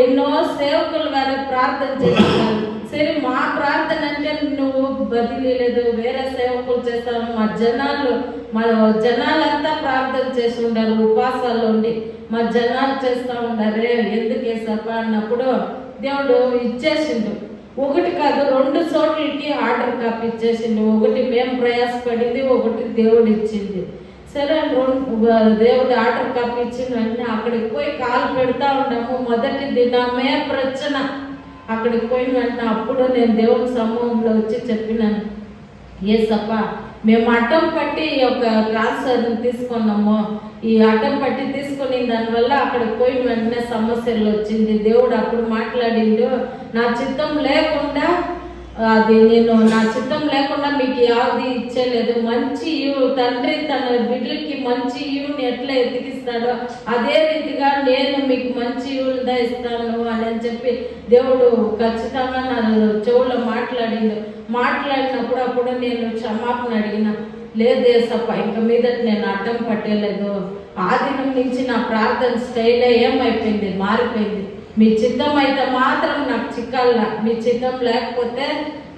[SPEAKER 1] ఎన్నో సేవకులు గారు ప్రార్థన చేస్తున్నారు. సరే మా ప్రార్థన అంటే నువ్వు బదిలీ లేదు, వేరే సేవకులు చేస్తాను, మా జనాలంతా ప్రార్థన చేసి ఉండారు, ఉపవాసాలు ఉండి మా జనాలు చేస్తూ ఉండారే ఎందుకు ఏసప్ప అన్నప్పుడు దేవుడు ఇచ్చేసిండు. ఒకటి కాదు 2 చోట్లకి ఆర్డర్ కాపీ ఇచ్చేసిండు. ఒకటి మేము ప్రయాసపడింది, ఒకటి దేవుడు ఇచ్చింది. సరే దేవుడు ఆర్డర్ కాపీ ఇచ్చిన వెంటనే అక్కడికి పోయి కాలు పెడతా ఉన్నాము. మొదటి దినమే ప్రచన. అక్కడికి పోయిన వెంటనే అప్పుడు నేను దేవుని సమూహంలో వచ్చి చెప్పినాను, ఏసప్ప మేము అడ్డం పట్టి ఈ యొక్క ట్రాన్స్ఫర్ని తీసుకున్నాము. ఈ అడ్డం పట్టి తీసుకుని దానివల్ల అక్కడికి పోయిన వెంటనే సమస్యలు వచ్చింది. దేవుడు అప్పుడు మాట్లాడిండు, నా చిత్తం లేకుండా నా చిత్తం లేకుండా మీకు యావది ఇచ్చేలేదు. మంచి తండ్రి తన బిడ్డలకి మంచి ఈవుని ఎట్లా ఎతికిస్తాడో అదే రీతిగా నేను మీకు మంచి ఈవులుగా ఇస్తాను అని చెప్పి దేవుడు ఖచ్చితంగా నా చెవులో మాట్లాడినప్పుడు అప్పుడు నేను క్షమాపణ అడిగిన, లేదేసప్ప ఇంక మీద నేను అడ్డం పట్టేలేదు. ఆ దినం నుంచి నా ప్రార్థన స్టైల్ ఏమైపోయింది, మారిపోయింది. మీ చిత్తం అయితే మాత్రం నాకు చిక్కాల, మీ చిత్తం లేకపోతే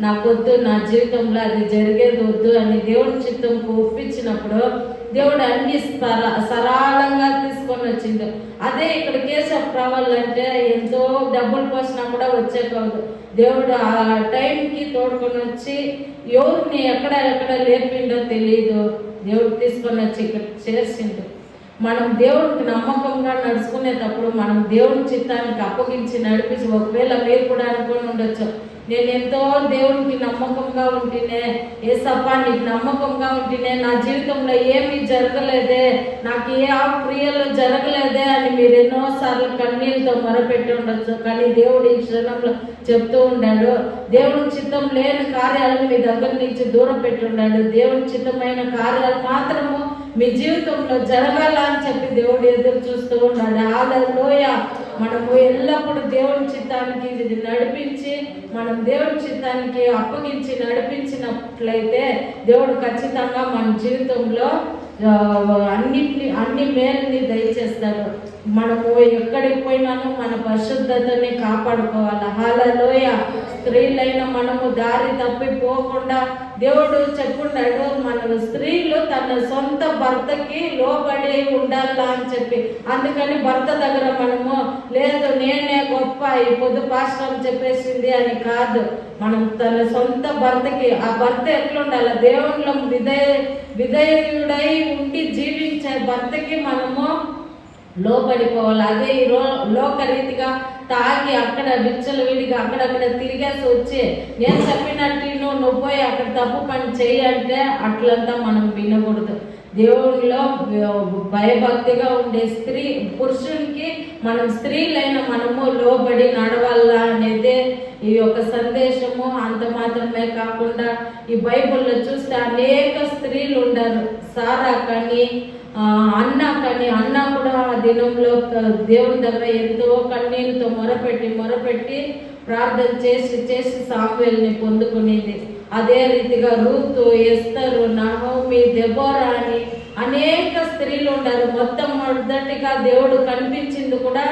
[SPEAKER 1] నాకొద్దు, నా జీవితంలో అది జరిగేది వద్దు అని దేవుడి చిత్తంకు ఒప్పించినప్పుడు దేవుడు అన్ని సరళంగా తీసుకొని వచ్చిండు. అదే ఇక్కడ కేశవ్ రావాలంటే ఎంతో డబ్బులు పోసినా కూడా వచ్చే కాదు. దేవుడు ఆ టైంకి తోడుకొని వచ్చి ఎవరిని ఎక్కడ లేపిండో తెలియదు, దేవుడు తీసుకొని వచ్చి ఇక్కడ చేసిండు. మనం దేవుడికి నమ్మకంగా నడుచుకునేటప్పుడు మనం దేవుని చిత్తానికి అప్పగించి నడిపించి, ఒకవేళ మీరు కూడా అనుకొని ఉండొచ్చు, నేను ఎంతో దేవునికి నమ్మకంగా ఉంటేనే, ఏసప్పా నీకు నమ్మకంగా ఉంటేనే నా జీవితంలో ఏమీ జరగలేదే, నాకు ఏ క్రియలు జరగలేదే అని మీరు ఎన్నోసార్లు కన్నీళ్ళతో మొరపెట్టి ఉండొచ్చు. కానీ దేవుడు ఈ క్షణంలో చెప్తూ ఉన్నాడు, దేవుని చిత్తం లేని కార్యాలను మీ దగ్గర నుంచి దూరం పెట్టి ఉన్నాడు. దేవుని చిత్తమైన కార్యాలు మాత్రము మీ జీవితంలో జరగాల అని చెప్పి దేవుడు ఎదురు చూస్తూ ఉన్నాడు. హల్లెలూయా. మనము ఎల్లప్పుడూ దేవుని చిత్తానికి నడిపించి, మనం దేవుని చిత్తానికి అప్పగించి నడిపించినట్లయితే దేవుడు ఖచ్చితంగా మన జీవితంలో అన్ని మేలుని దయచేస్తాడు. మనము ఎక్కడికి పోయినాను మన పరిశుద్ధతని కాపాడుకోవాలి. హల్లెలూయా. స్త్రీలైన మనము దారి తప్పిపోకుండా దేవుడు చెప్పున్నాడు, మన స్త్రీలు తన సొంత భర్తకి లోబడి ఉండాలా అని చెప్పి. అందుకని భర్త దగ్గర మనము లేదు నేనే గొప్ప, ఈ పొద్దు పాస్టర్ చెప్పేసింది అని కాదు. మనం తన సొంత భర్తకి, ఆ భర్త ఎట్లుండాలి, దేవుళ్ళ విధేయుడై ఉండి జీవించే భర్తకి మనము లోపడిపోవాలి. అదే ఈ లోకరీతిగా తాగి అక్కడ విచ్చలవిడిగా అక్కడక్కడ తిరిగేసి వచ్చి నేను చెప్పినట్టు నువ్వు పోయి అక్కడ తప్పు పని చేయంటే అట్లంతా మనం వినకూడదు. దేవుడిలో భయభక్తిగా ఉండే పురుషునికి మనం స్త్రీలైన మనము లోబడి నడవాలా అనేది ఈ యొక్క సందేశము. అంత మాత్రమే కాకుండా ఈ బైబిల్లో చూస్తే అనేక స్త్రీలు ఉన్నారు. సారా కానీ అన్న కూడా ఆ దినంలో దేవుని దగ్గర ఎంతో కన్నీళ్ళతో మొరపెట్టి ప్రార్థన చేసి సాముయేలుని పొందుకునేది. అదే రీతిగా రూతు, ఎస్తరు, నహోమి, దెబోరా అని అనేక స్త్రీలు ఉన్నారు. మొట్టమొదటిగా దేవుడు కనిపించింది కూడా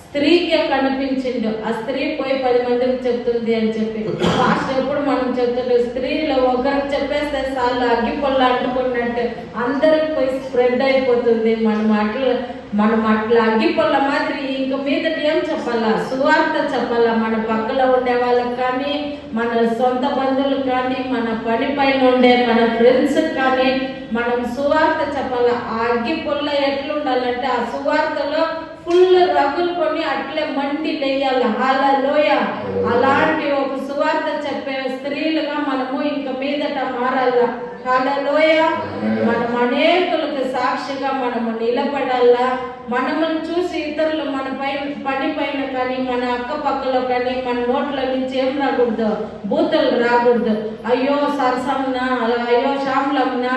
[SPEAKER 1] స్త్రీకే కనిపించిండు. ఆ స్త్రీ పోయి 10 మందికి చెప్తుంది అని చెప్పి ఫాస్ట్ ఎప్పుడు మనం చెప్తుండే, స్త్రీలు ఒకరికి చెప్పేస్తే చాలు అగ్గిపొల్ల అంటుకున్నట్టు అందరికి పోయి స్ప్రెడ్ అయిపోతుంది. మనం అట్లా అగ్గిపొల్ల మాదిరి ఇంక మీదటి ఏం చెప్పాలా, సువార్త చెప్పాలా. మన పక్కన ఉండే వాళ్ళకి కానీ, మన సొంత బంధువులకు కానీ, మన పని పైన ఉండే మన ఫ్రెండ్స్కి కానీ మనం సువార్త చెప్పాలా. ఆ అగ్గిపొల్ల ఎట్లుండాలంటే ఆ సువార్తలో ఫుల్ రగులు కొని అట్లే మండి లేయాలి. హల్లెలూయా. అలాంటి ఒక సువార్త చెప్పే స్త్రీలుగా మనము ఇంక మీదట మారాలా. హల్లెలూయా. మనం అనేకులకు సాక్షిగా మనము నిలబడాలా. మనమును చూసి ఇతరులు మన పని పైన కానీ, మన అక్కపక్కలో కానీ మన నోట్ల నుంచి ఏం రాకూడదు, బూతులు రాకూడదు. అయ్యో సరసమ్నా, అయ్యో శ్యామలమ్నా,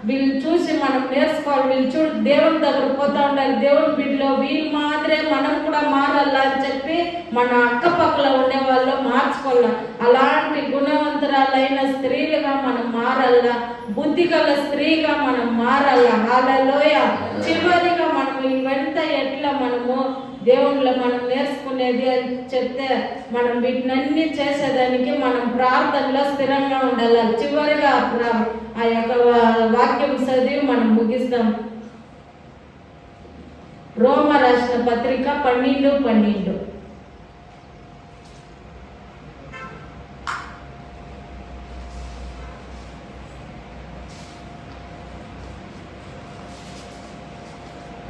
[SPEAKER 1] వీళ్ళు చూసి మనం నేర్చుకోవాలి. వీళ్ళు చూడు దేవుని దగ్గర పోతా ఉండాలి, దేవుని బిడ్డలో వీళ్ళు మాత్రమే మనం కూడా మారాలా అని చెప్పి మన అక్కపక్కల ఉండే వాళ్ళు మార్చుకోవాలి. అలాంటి గుణవంతురాలైన స్త్రీలుగా మనం మారాలా, బుద్ధి గల స్త్రీగా మనం మారాలా. హల్లెలూయా. చివరిగా మనం ఇవంతా ఎట్లా మనము దేవుళ్ళ మనం నేర్చుకునేది అని చెప్తే మనం వీటినన్నీ చేసేదానికి మనం ప్రార్థనలో స్థిరంగా ఉండాలి. చివరిగా ఆ యొక్క వాక్యం చదివి మనం ముగిస్తాం. రోమ రాసిన పత్రిక 12:12.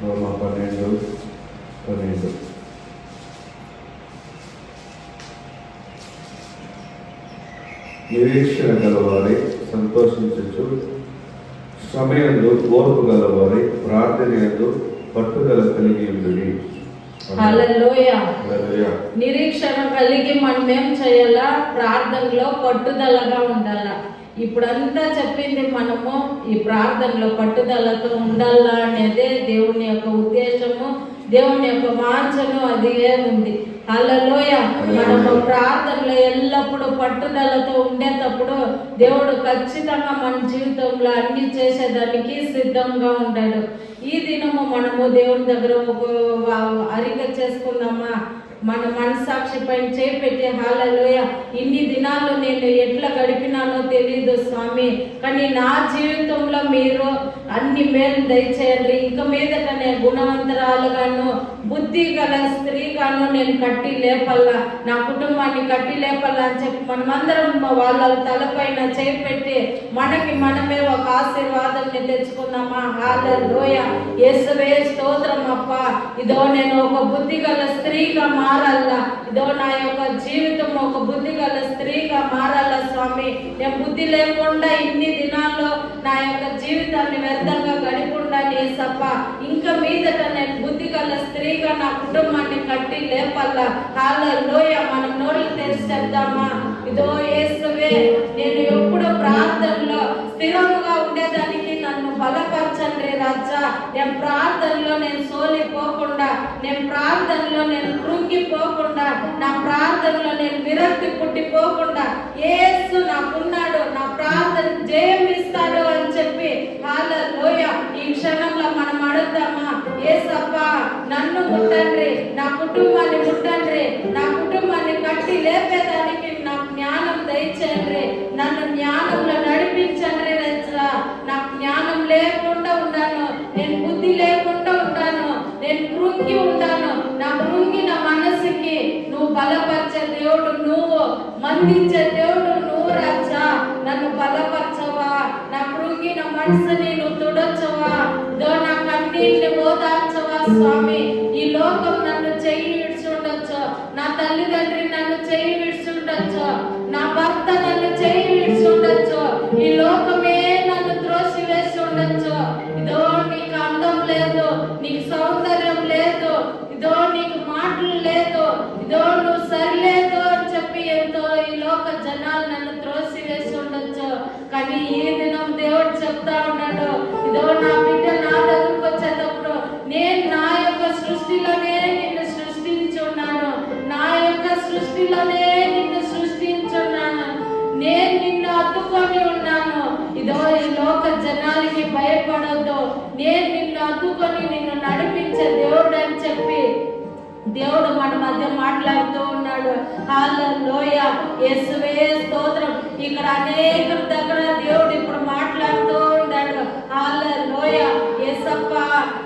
[SPEAKER 2] రోమా 12:12. నిరీక్షణ గలవారి సంతోషించచ్చు, శ్రమయందు ఓర్పు గలవారి ప్రార్థనయందు పట్టుదల కలిగి ఉండుడి.
[SPEAKER 1] హల్లెలూయా.
[SPEAKER 2] హల్లెలూయా.
[SPEAKER 1] నిరీక్షణ కలిగి మనం ఏం చేయాలా? ప్రార్థనలో పట్టుదలగా ఉండాలా. ఇప్పుడంతా చెప్పింది మనము ఈ ప్రార్థనలో పట్టుదలతో ఉండాలా అనేదే దేవుని యొక్క ఉద్దేశము, దేవుని యొక్క వాంఛను అది ఉంది. హల్లెలూయా. మనము ప్రార్థనలో ఎల్లప్పుడూ పట్టుదలతో ఉండేటప్పుడు దేవుడు ఖచ్చితంగా మన జీవితంలో అన్ని చేసేదానికి సిద్ధంగా ఉంటాడు. ఈ దినము మనము దేవుని దగ్గర ఒక అరిక చేసుకుందామా? మన మనసాక్షి పైన చేపెట్టి హల్లెలూయా, ఇన్ని దినాలు నేను ఎట్లా గడిపినానో తెలియదు స్వామి, కానీ నా జీవితంలో మీరు అన్ని మేలు దయచేయండి. ఇక మీదట నేను గుణవంతరాలుగాను బుద్ధి గల స్త్రీగాను నేను కట్టి లేపల్లా, నా కుటుంబాన్ని కట్టి లేపల్లా అని చెప్పి మనమందరం వాళ్ళ తలపైన చేపెట్టి మనకి మనమే ఒక ఆశీర్వాదం తెచ్చుకుందామా? హల్లెలూయా. యేసువే స్తోత్రం అప్పా. ఇదో నేను ఒక బుద్ధి గల స్త్రీగా మారాలా, ఇదో నా యొక్క జీవితం ఒక బుద్ధి గల స్త్రీగా మారాలా స్వామి. నేను బుద్ధి లేకుండా ఇన్ని దినాల్లో నా యొక్క జీవితాన్ని వ్యర్థంగా గడిపుండా ఏసప్ప, ఇంకా మీదట నేను బుద్ధి గల స్త్రీగా నా కుటుంబాన్ని కట్టి లేపల్లా. హల్లెలూయా. మనం నోళ్ళు తెరిచి చెప్దామా? ఇదో యేసువే, నేను ఎప్పుడు ప్రార్థనలో స్థిరముగా ఉండేదానికి నన్ను బలపరచండి రాజా. నేను ప్రార్థనలో నేను సోలిపోకుండా, నేను ప్రార్థనలో నేను కృంగిపోకుండా, నా ప్రార్థనలో నేను విరక్తి పుట్టిపోకుండా యేసు నాకున్నాడు, నా ప్రార్థన జయం ఇస్తాడు అని చెప్పి హల్లెలూయా ఈ క్షణంలో మనం అడుగుదామా? యేసప్పా, నన్ను ముట్టండి, నా కుటుంబాన్ని ముట్టండి, నా కుటుంబాన్ని కట్టి లేపేదానికి నా జ్ఞానం దయచేయండి, నన్ను జ్ఞానంలో నడిపించండి రాజా. నా జ్ఞానం లేకుండా ఉన్నాను, నేను బుద్ధి లేకుండా ఉంటాను, నేను కృంగి ఉంటాను. నా కృంగిన మనసుకి నువ్వు బలపరిచే దేవుడు, నువ్వు మందించే దేవుడు నువ్వు రాజా. నన్ను బలపరచవా? నా కృంగిన మనసుని నువ్వు తుడచవా? నా కన్నీటిని ఓదార్చవా స్వామి? ఈ లోకం నన్ను చెయ్యి విడిచుండొచ్చు, నా తల్లిదండ్రి నన్ను చెయ్యి విడిచుండొచ్చు, నా భర్త నన్ను చెయ్యి విడిచుండొచ్చు, ఈ లోకమే నన్ను త్రోసి వేసి ఉండొచ్చు. ఇదో నీకు అందం లేదు, నీకు సౌందర్యం లేదు, ఇదో నీకు మాటలు లేదు, ఇదో నువ్వు సరిలేదు అని చెప్పి ఎంతో ఈ లోక జనాలు నన్ను త్రోసి వేసి ఉండొచ్చు. కానీ ఈ దినం దేవుడు చెప్తా ఉన్నాడు, ఇదో నా బిడ్డ నా దగ్గరకు వచ్చేటప్పుడు నేను నా యొక్క సృష్టిలోనే నిన్ను సృష్టించున్నాను, నా యొక్క సృష్టిలోనే నిన్ను సృష్టించున్నాను, నేను నిన్ను అద్దుకొని ఉన్నాను. ఇదో ఈ లోక జనాలకి భయపడొద్దు, నేను నిన్ను అద్దుకొని నిన్ను నడిపించే దేవుడు అని చెప్పి దేవుడు మన మధ్య మాట్లాడుతూ ఉన్నాడు. హల్లెలూయా. యేసువే స్తోత్రం. ఇక్కడ అనేక దగ్గర దేవుడు ఇప్పుడు మాట్లాడుతూ ఉన్నాడు. హల్లెలూయా. యేసప్ప,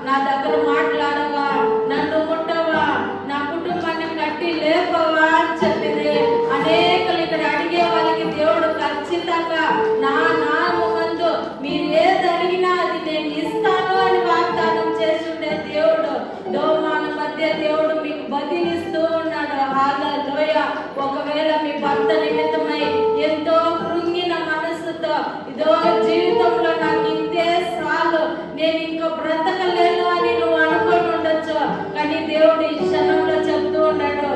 [SPEAKER 1] నా దగ్గర మాట్లాడవా? నన్ను ముట్టవా? నా కుటుంబాన్ని కట్టి లేపవా అని చెప్పింది. అనేకలు ఇక్కడ అడిగే వాళ్ళకి దేవుడు ఖచ్చితంగా నా నామందు మీరు ఏది అడిగినా అది నేను ఇస్తాను అని వాగ్దానం చేసుండే దేవుడు. మన మధ్య దేవుడు మీకు బదిలిస్తూ ఉన్నాడు. హల్లెలూయా. ఒకవేళ మీ భర్త నిమిత్తమై ఎంతో కృంగిన మనసుతో ఇదో జీవితంలో నాకు ఇంతే చాలు, నేను ఇంకా బ్రతకలేను అని నువ్వు అనుకొని ఉండొచ్చు. కానీ దేవుడు ఈ క్షణంలో చెప్తూ ఉన్నాడు,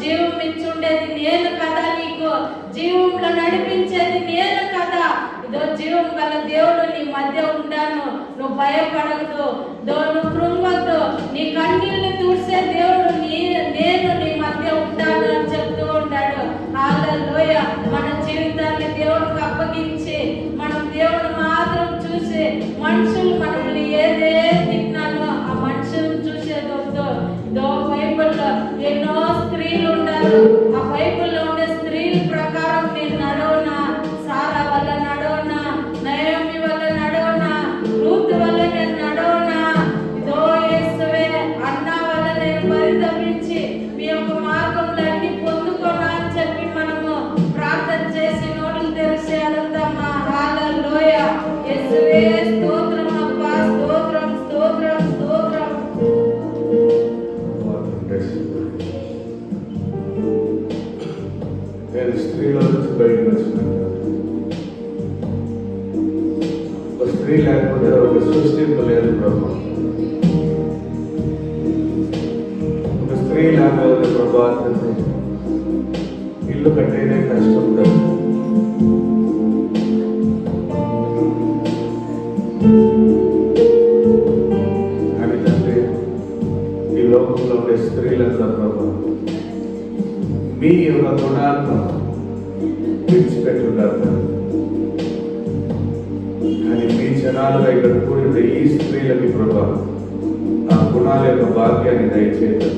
[SPEAKER 1] జీవం ఇచ్చుండేది నేను కదా, నీకు జీవంలో నడిపించేది నేను కదా. ఇదో జీవం గల దేవుడు నీ మధ్య ఉంటాను, నువ్వు భయపడదు, నువ్వు కృంగొద్దు, నీ కన్నీళ్లు తుడిసే దేవుడు నేను నీ మధ్య ఉంటాను అని చెప్తూ ఉంటాడు. హల్లెలూయా. మన జీవితాన్ని దేవుడికి అప్పగించి మనం దేవుడు మాత్రం చూసి మనుషులు మనల్ని ఏదే తిన్నానో ఆ మనుషులను చూసేది వద్దు. ఇదో బైబిల్లో ఎన్నో స్త్రీలు ఉన్నారు, ఆ బైబిల్లో ఉండే స్త్రీల ప్రకారం నేను నడవనా? సారా వల్ల నడవనా? నయోమి వల్ల నడవనా? రూతు వల్ల నేను నడవనా? ఇదో యేసువే
[SPEAKER 2] ప్రభు. ఒక స్త్రీ లాగా ఉంది ప్రభా, ఇల్లు కట్టేదే కష్టం కదా. అని తండ్రి, ఈ లోకంలో ఉండే స్త్రీలంతా ప్రభా మీ యొక్క గుణాలను విడిచిపెట్టున్నారు. కానీ మీ జనాలుగా ఇక్కడ కూడిన ఈ స్త్రీలకి ప్రభా ఆ గుణాల యొక్క భాగ్యాన్ని దయచేయండి.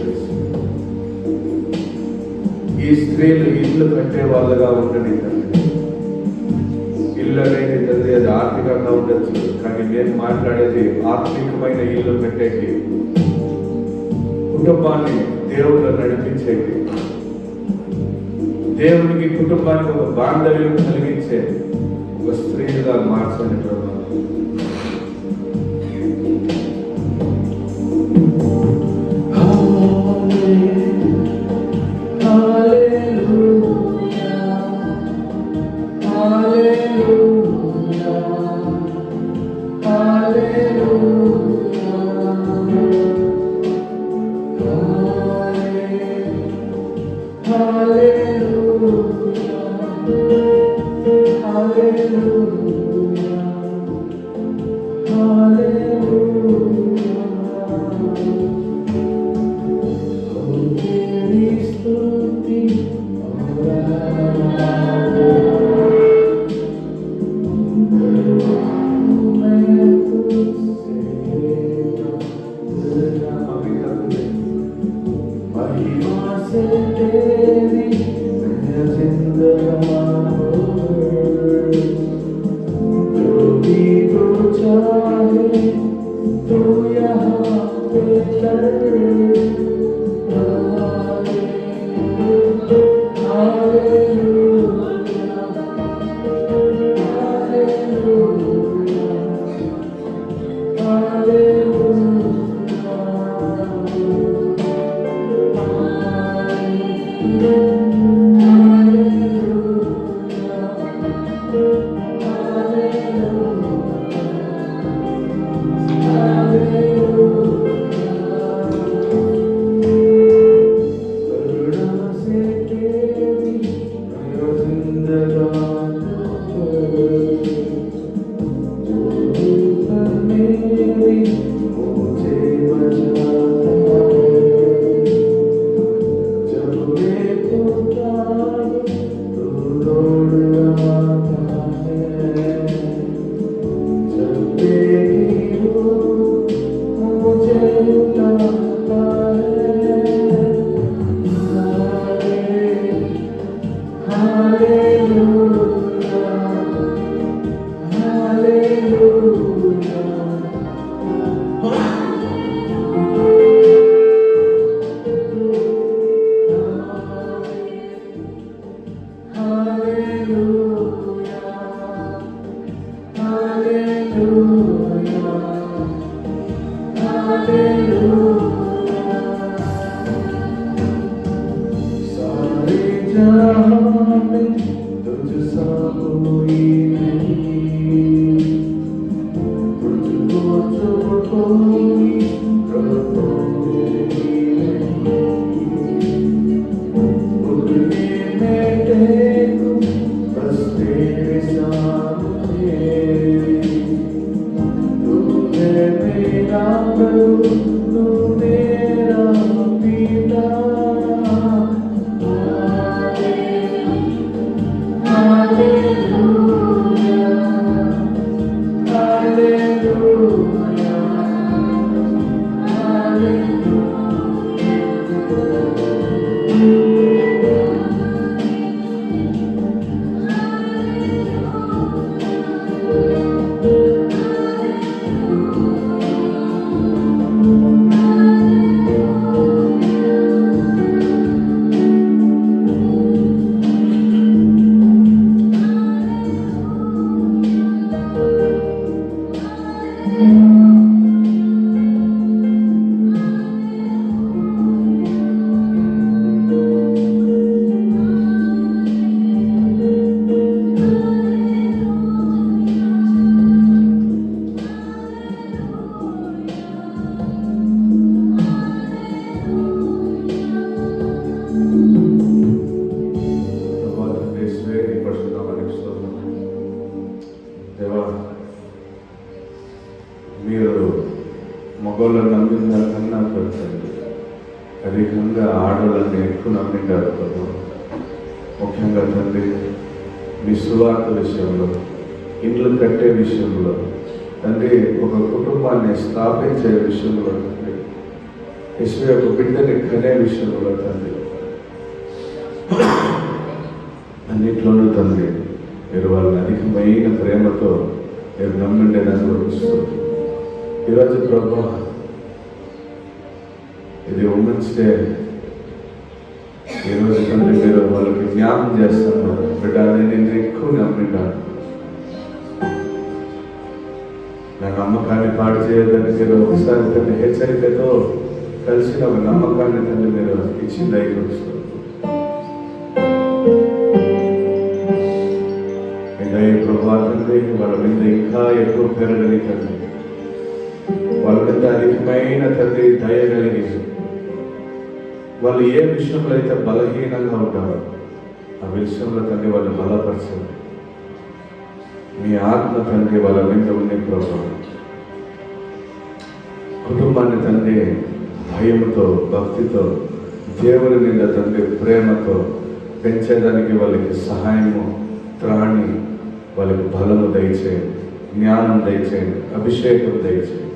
[SPEAKER 2] ఈ స్త్రీలు ఇల్లు కట్టే వాళ్ళగా ఉండండి తండ్రి. ఇల్లు అనేది తండ్రి అది ఆర్థికంగా ఉండొచ్చు, కానీ నేను మాట్లాడేది ఆత్మికమైన ఇల్లు కట్టేకి, కుటుంబాన్ని దేవుళ్ళు నడిపించేది, దేవునికి కుటుంబానికి ఒక బాంధవ్యం కలిగించే ఒక స్త్రీగా మార్చండి ప్రభు. మగవాళ్ళని నమ్మిన కన్నా తండ్రి అధికంగా ఆడవాళ్ళని ఎక్కువ నమ్మిండారు ప్రభు. ముఖ్యంగా తండ్రి మీ సువార్త విషయంలో, ఇండ్లు కట్టే విషయంలో తండ్రి, ఒక కుటుంబాన్ని స్థాపించే విషయంలో తండ్రి, యేసు యొక్క బిడ్డని కనే విషయంలో తండ్రి, అన్నిట్లోనూ తండ్రి మీరు వాళ్ళని అధికమైన ప్రేమతో మీరు నమ్మిండేదని చూస్తుంది. ఈరోజు ప్రభు ఇది ఉమెన్స్ డే. ఈరోజు తండ్రి మీరు వాళ్ళకి జ్ఞాపం చేస్తున్నారు, బిడ్డ నేను ఎక్కువ నమ్మిండాను, నా నమ్మకాన్ని పాడు చేయదని మీరు ఒకసారి తండ్రి హెచ్చరికతో కలిసిన ఒక నమ్మకాన్ని తండ్రి మీరు ఇచ్చింది అయిపోతుంది. ప్రభా తండ్రి వాళ్ళ మీద ఇంకా ఎక్కువ పెరగని తండ్రి, వాళ్ళ మీద అధికమైన తండ్రి దయ కలిగి, వాళ్ళు ఏ విషయంలో అయితే బలహీనంగా ఉంటారో ఆ విషయంలో తండ్రి వాళ్ళు బలపరచండి. మీ ఆత్మ తండ్రి వాళ్ళ మీద ఉండే ప్రభా, కుటుంబాన్ని తండ్రి భయంతో, భక్తితో, దేవుని నిండా తండ్రి ప్రేమతో పెంచేదానికి వాళ్ళకి సహాయము, త్రాణి, వాళ్ళకి బలము దయచేయండి, జ్ఞానం దయచేయండి, అభిషేకం దయచేయండి.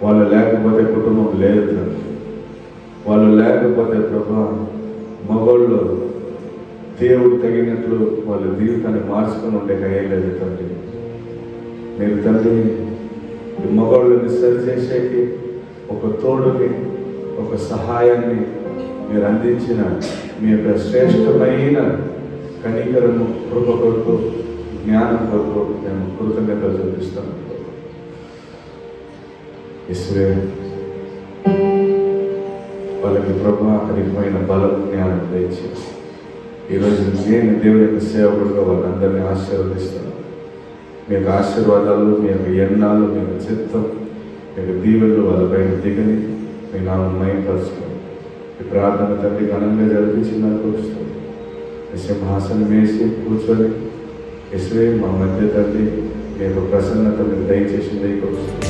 [SPEAKER 2] వాళ్ళు లేకపోతే కుటుంబం లేదు తండ్రి, వాళ్ళు లేకపోతే ప్రభా మగోళ్ళు దేవుడు తగినట్లు వాళ్ళ జీవితాన్ని మార్చుకొని ఉండే అయ్యలేదు తండ్రి. మీరు తండ్రి మగవాళ్ళని సరిచేసేకి ఒక తోడుని, ఒక సహాయాన్ని మీరు అందించిన మీ యొక్క శ్రేష్టమైన కనికరము, కృప కొరకు, జ్ఞానం కొరకు మేము కృతజ్ఞతలు చూపిస్తాను. ఇస్వే వాళ్ళకి ప్రభు అధికమైన బలం, జ్ఞానం దయచి ఈరోజు నేను దేవుని యొక్క సేవకుడుగా వాళ్ళందరినీ ఆశీర్వదిస్తాను. మీ యొక్క ఆశీర్వాదాలు, మీ యొక్క ఎన్నాలు, మీ యొక్క చిత్తం, మీ యొక్క దీవెనలు వాళ్ళపైన దిగని మీ నామం మహిమపరచుకోండి. ఈ ప్రార్థన తండ్రి ఘనంగా జరిపించిన కూర్చుంది. సింహాసనం వేసి కూర్చొని ఇసువే మా మధ్య తండ్రి మీ యొక్క ప్రసన్నత మీరు దయచేసింది కూర్చుంది.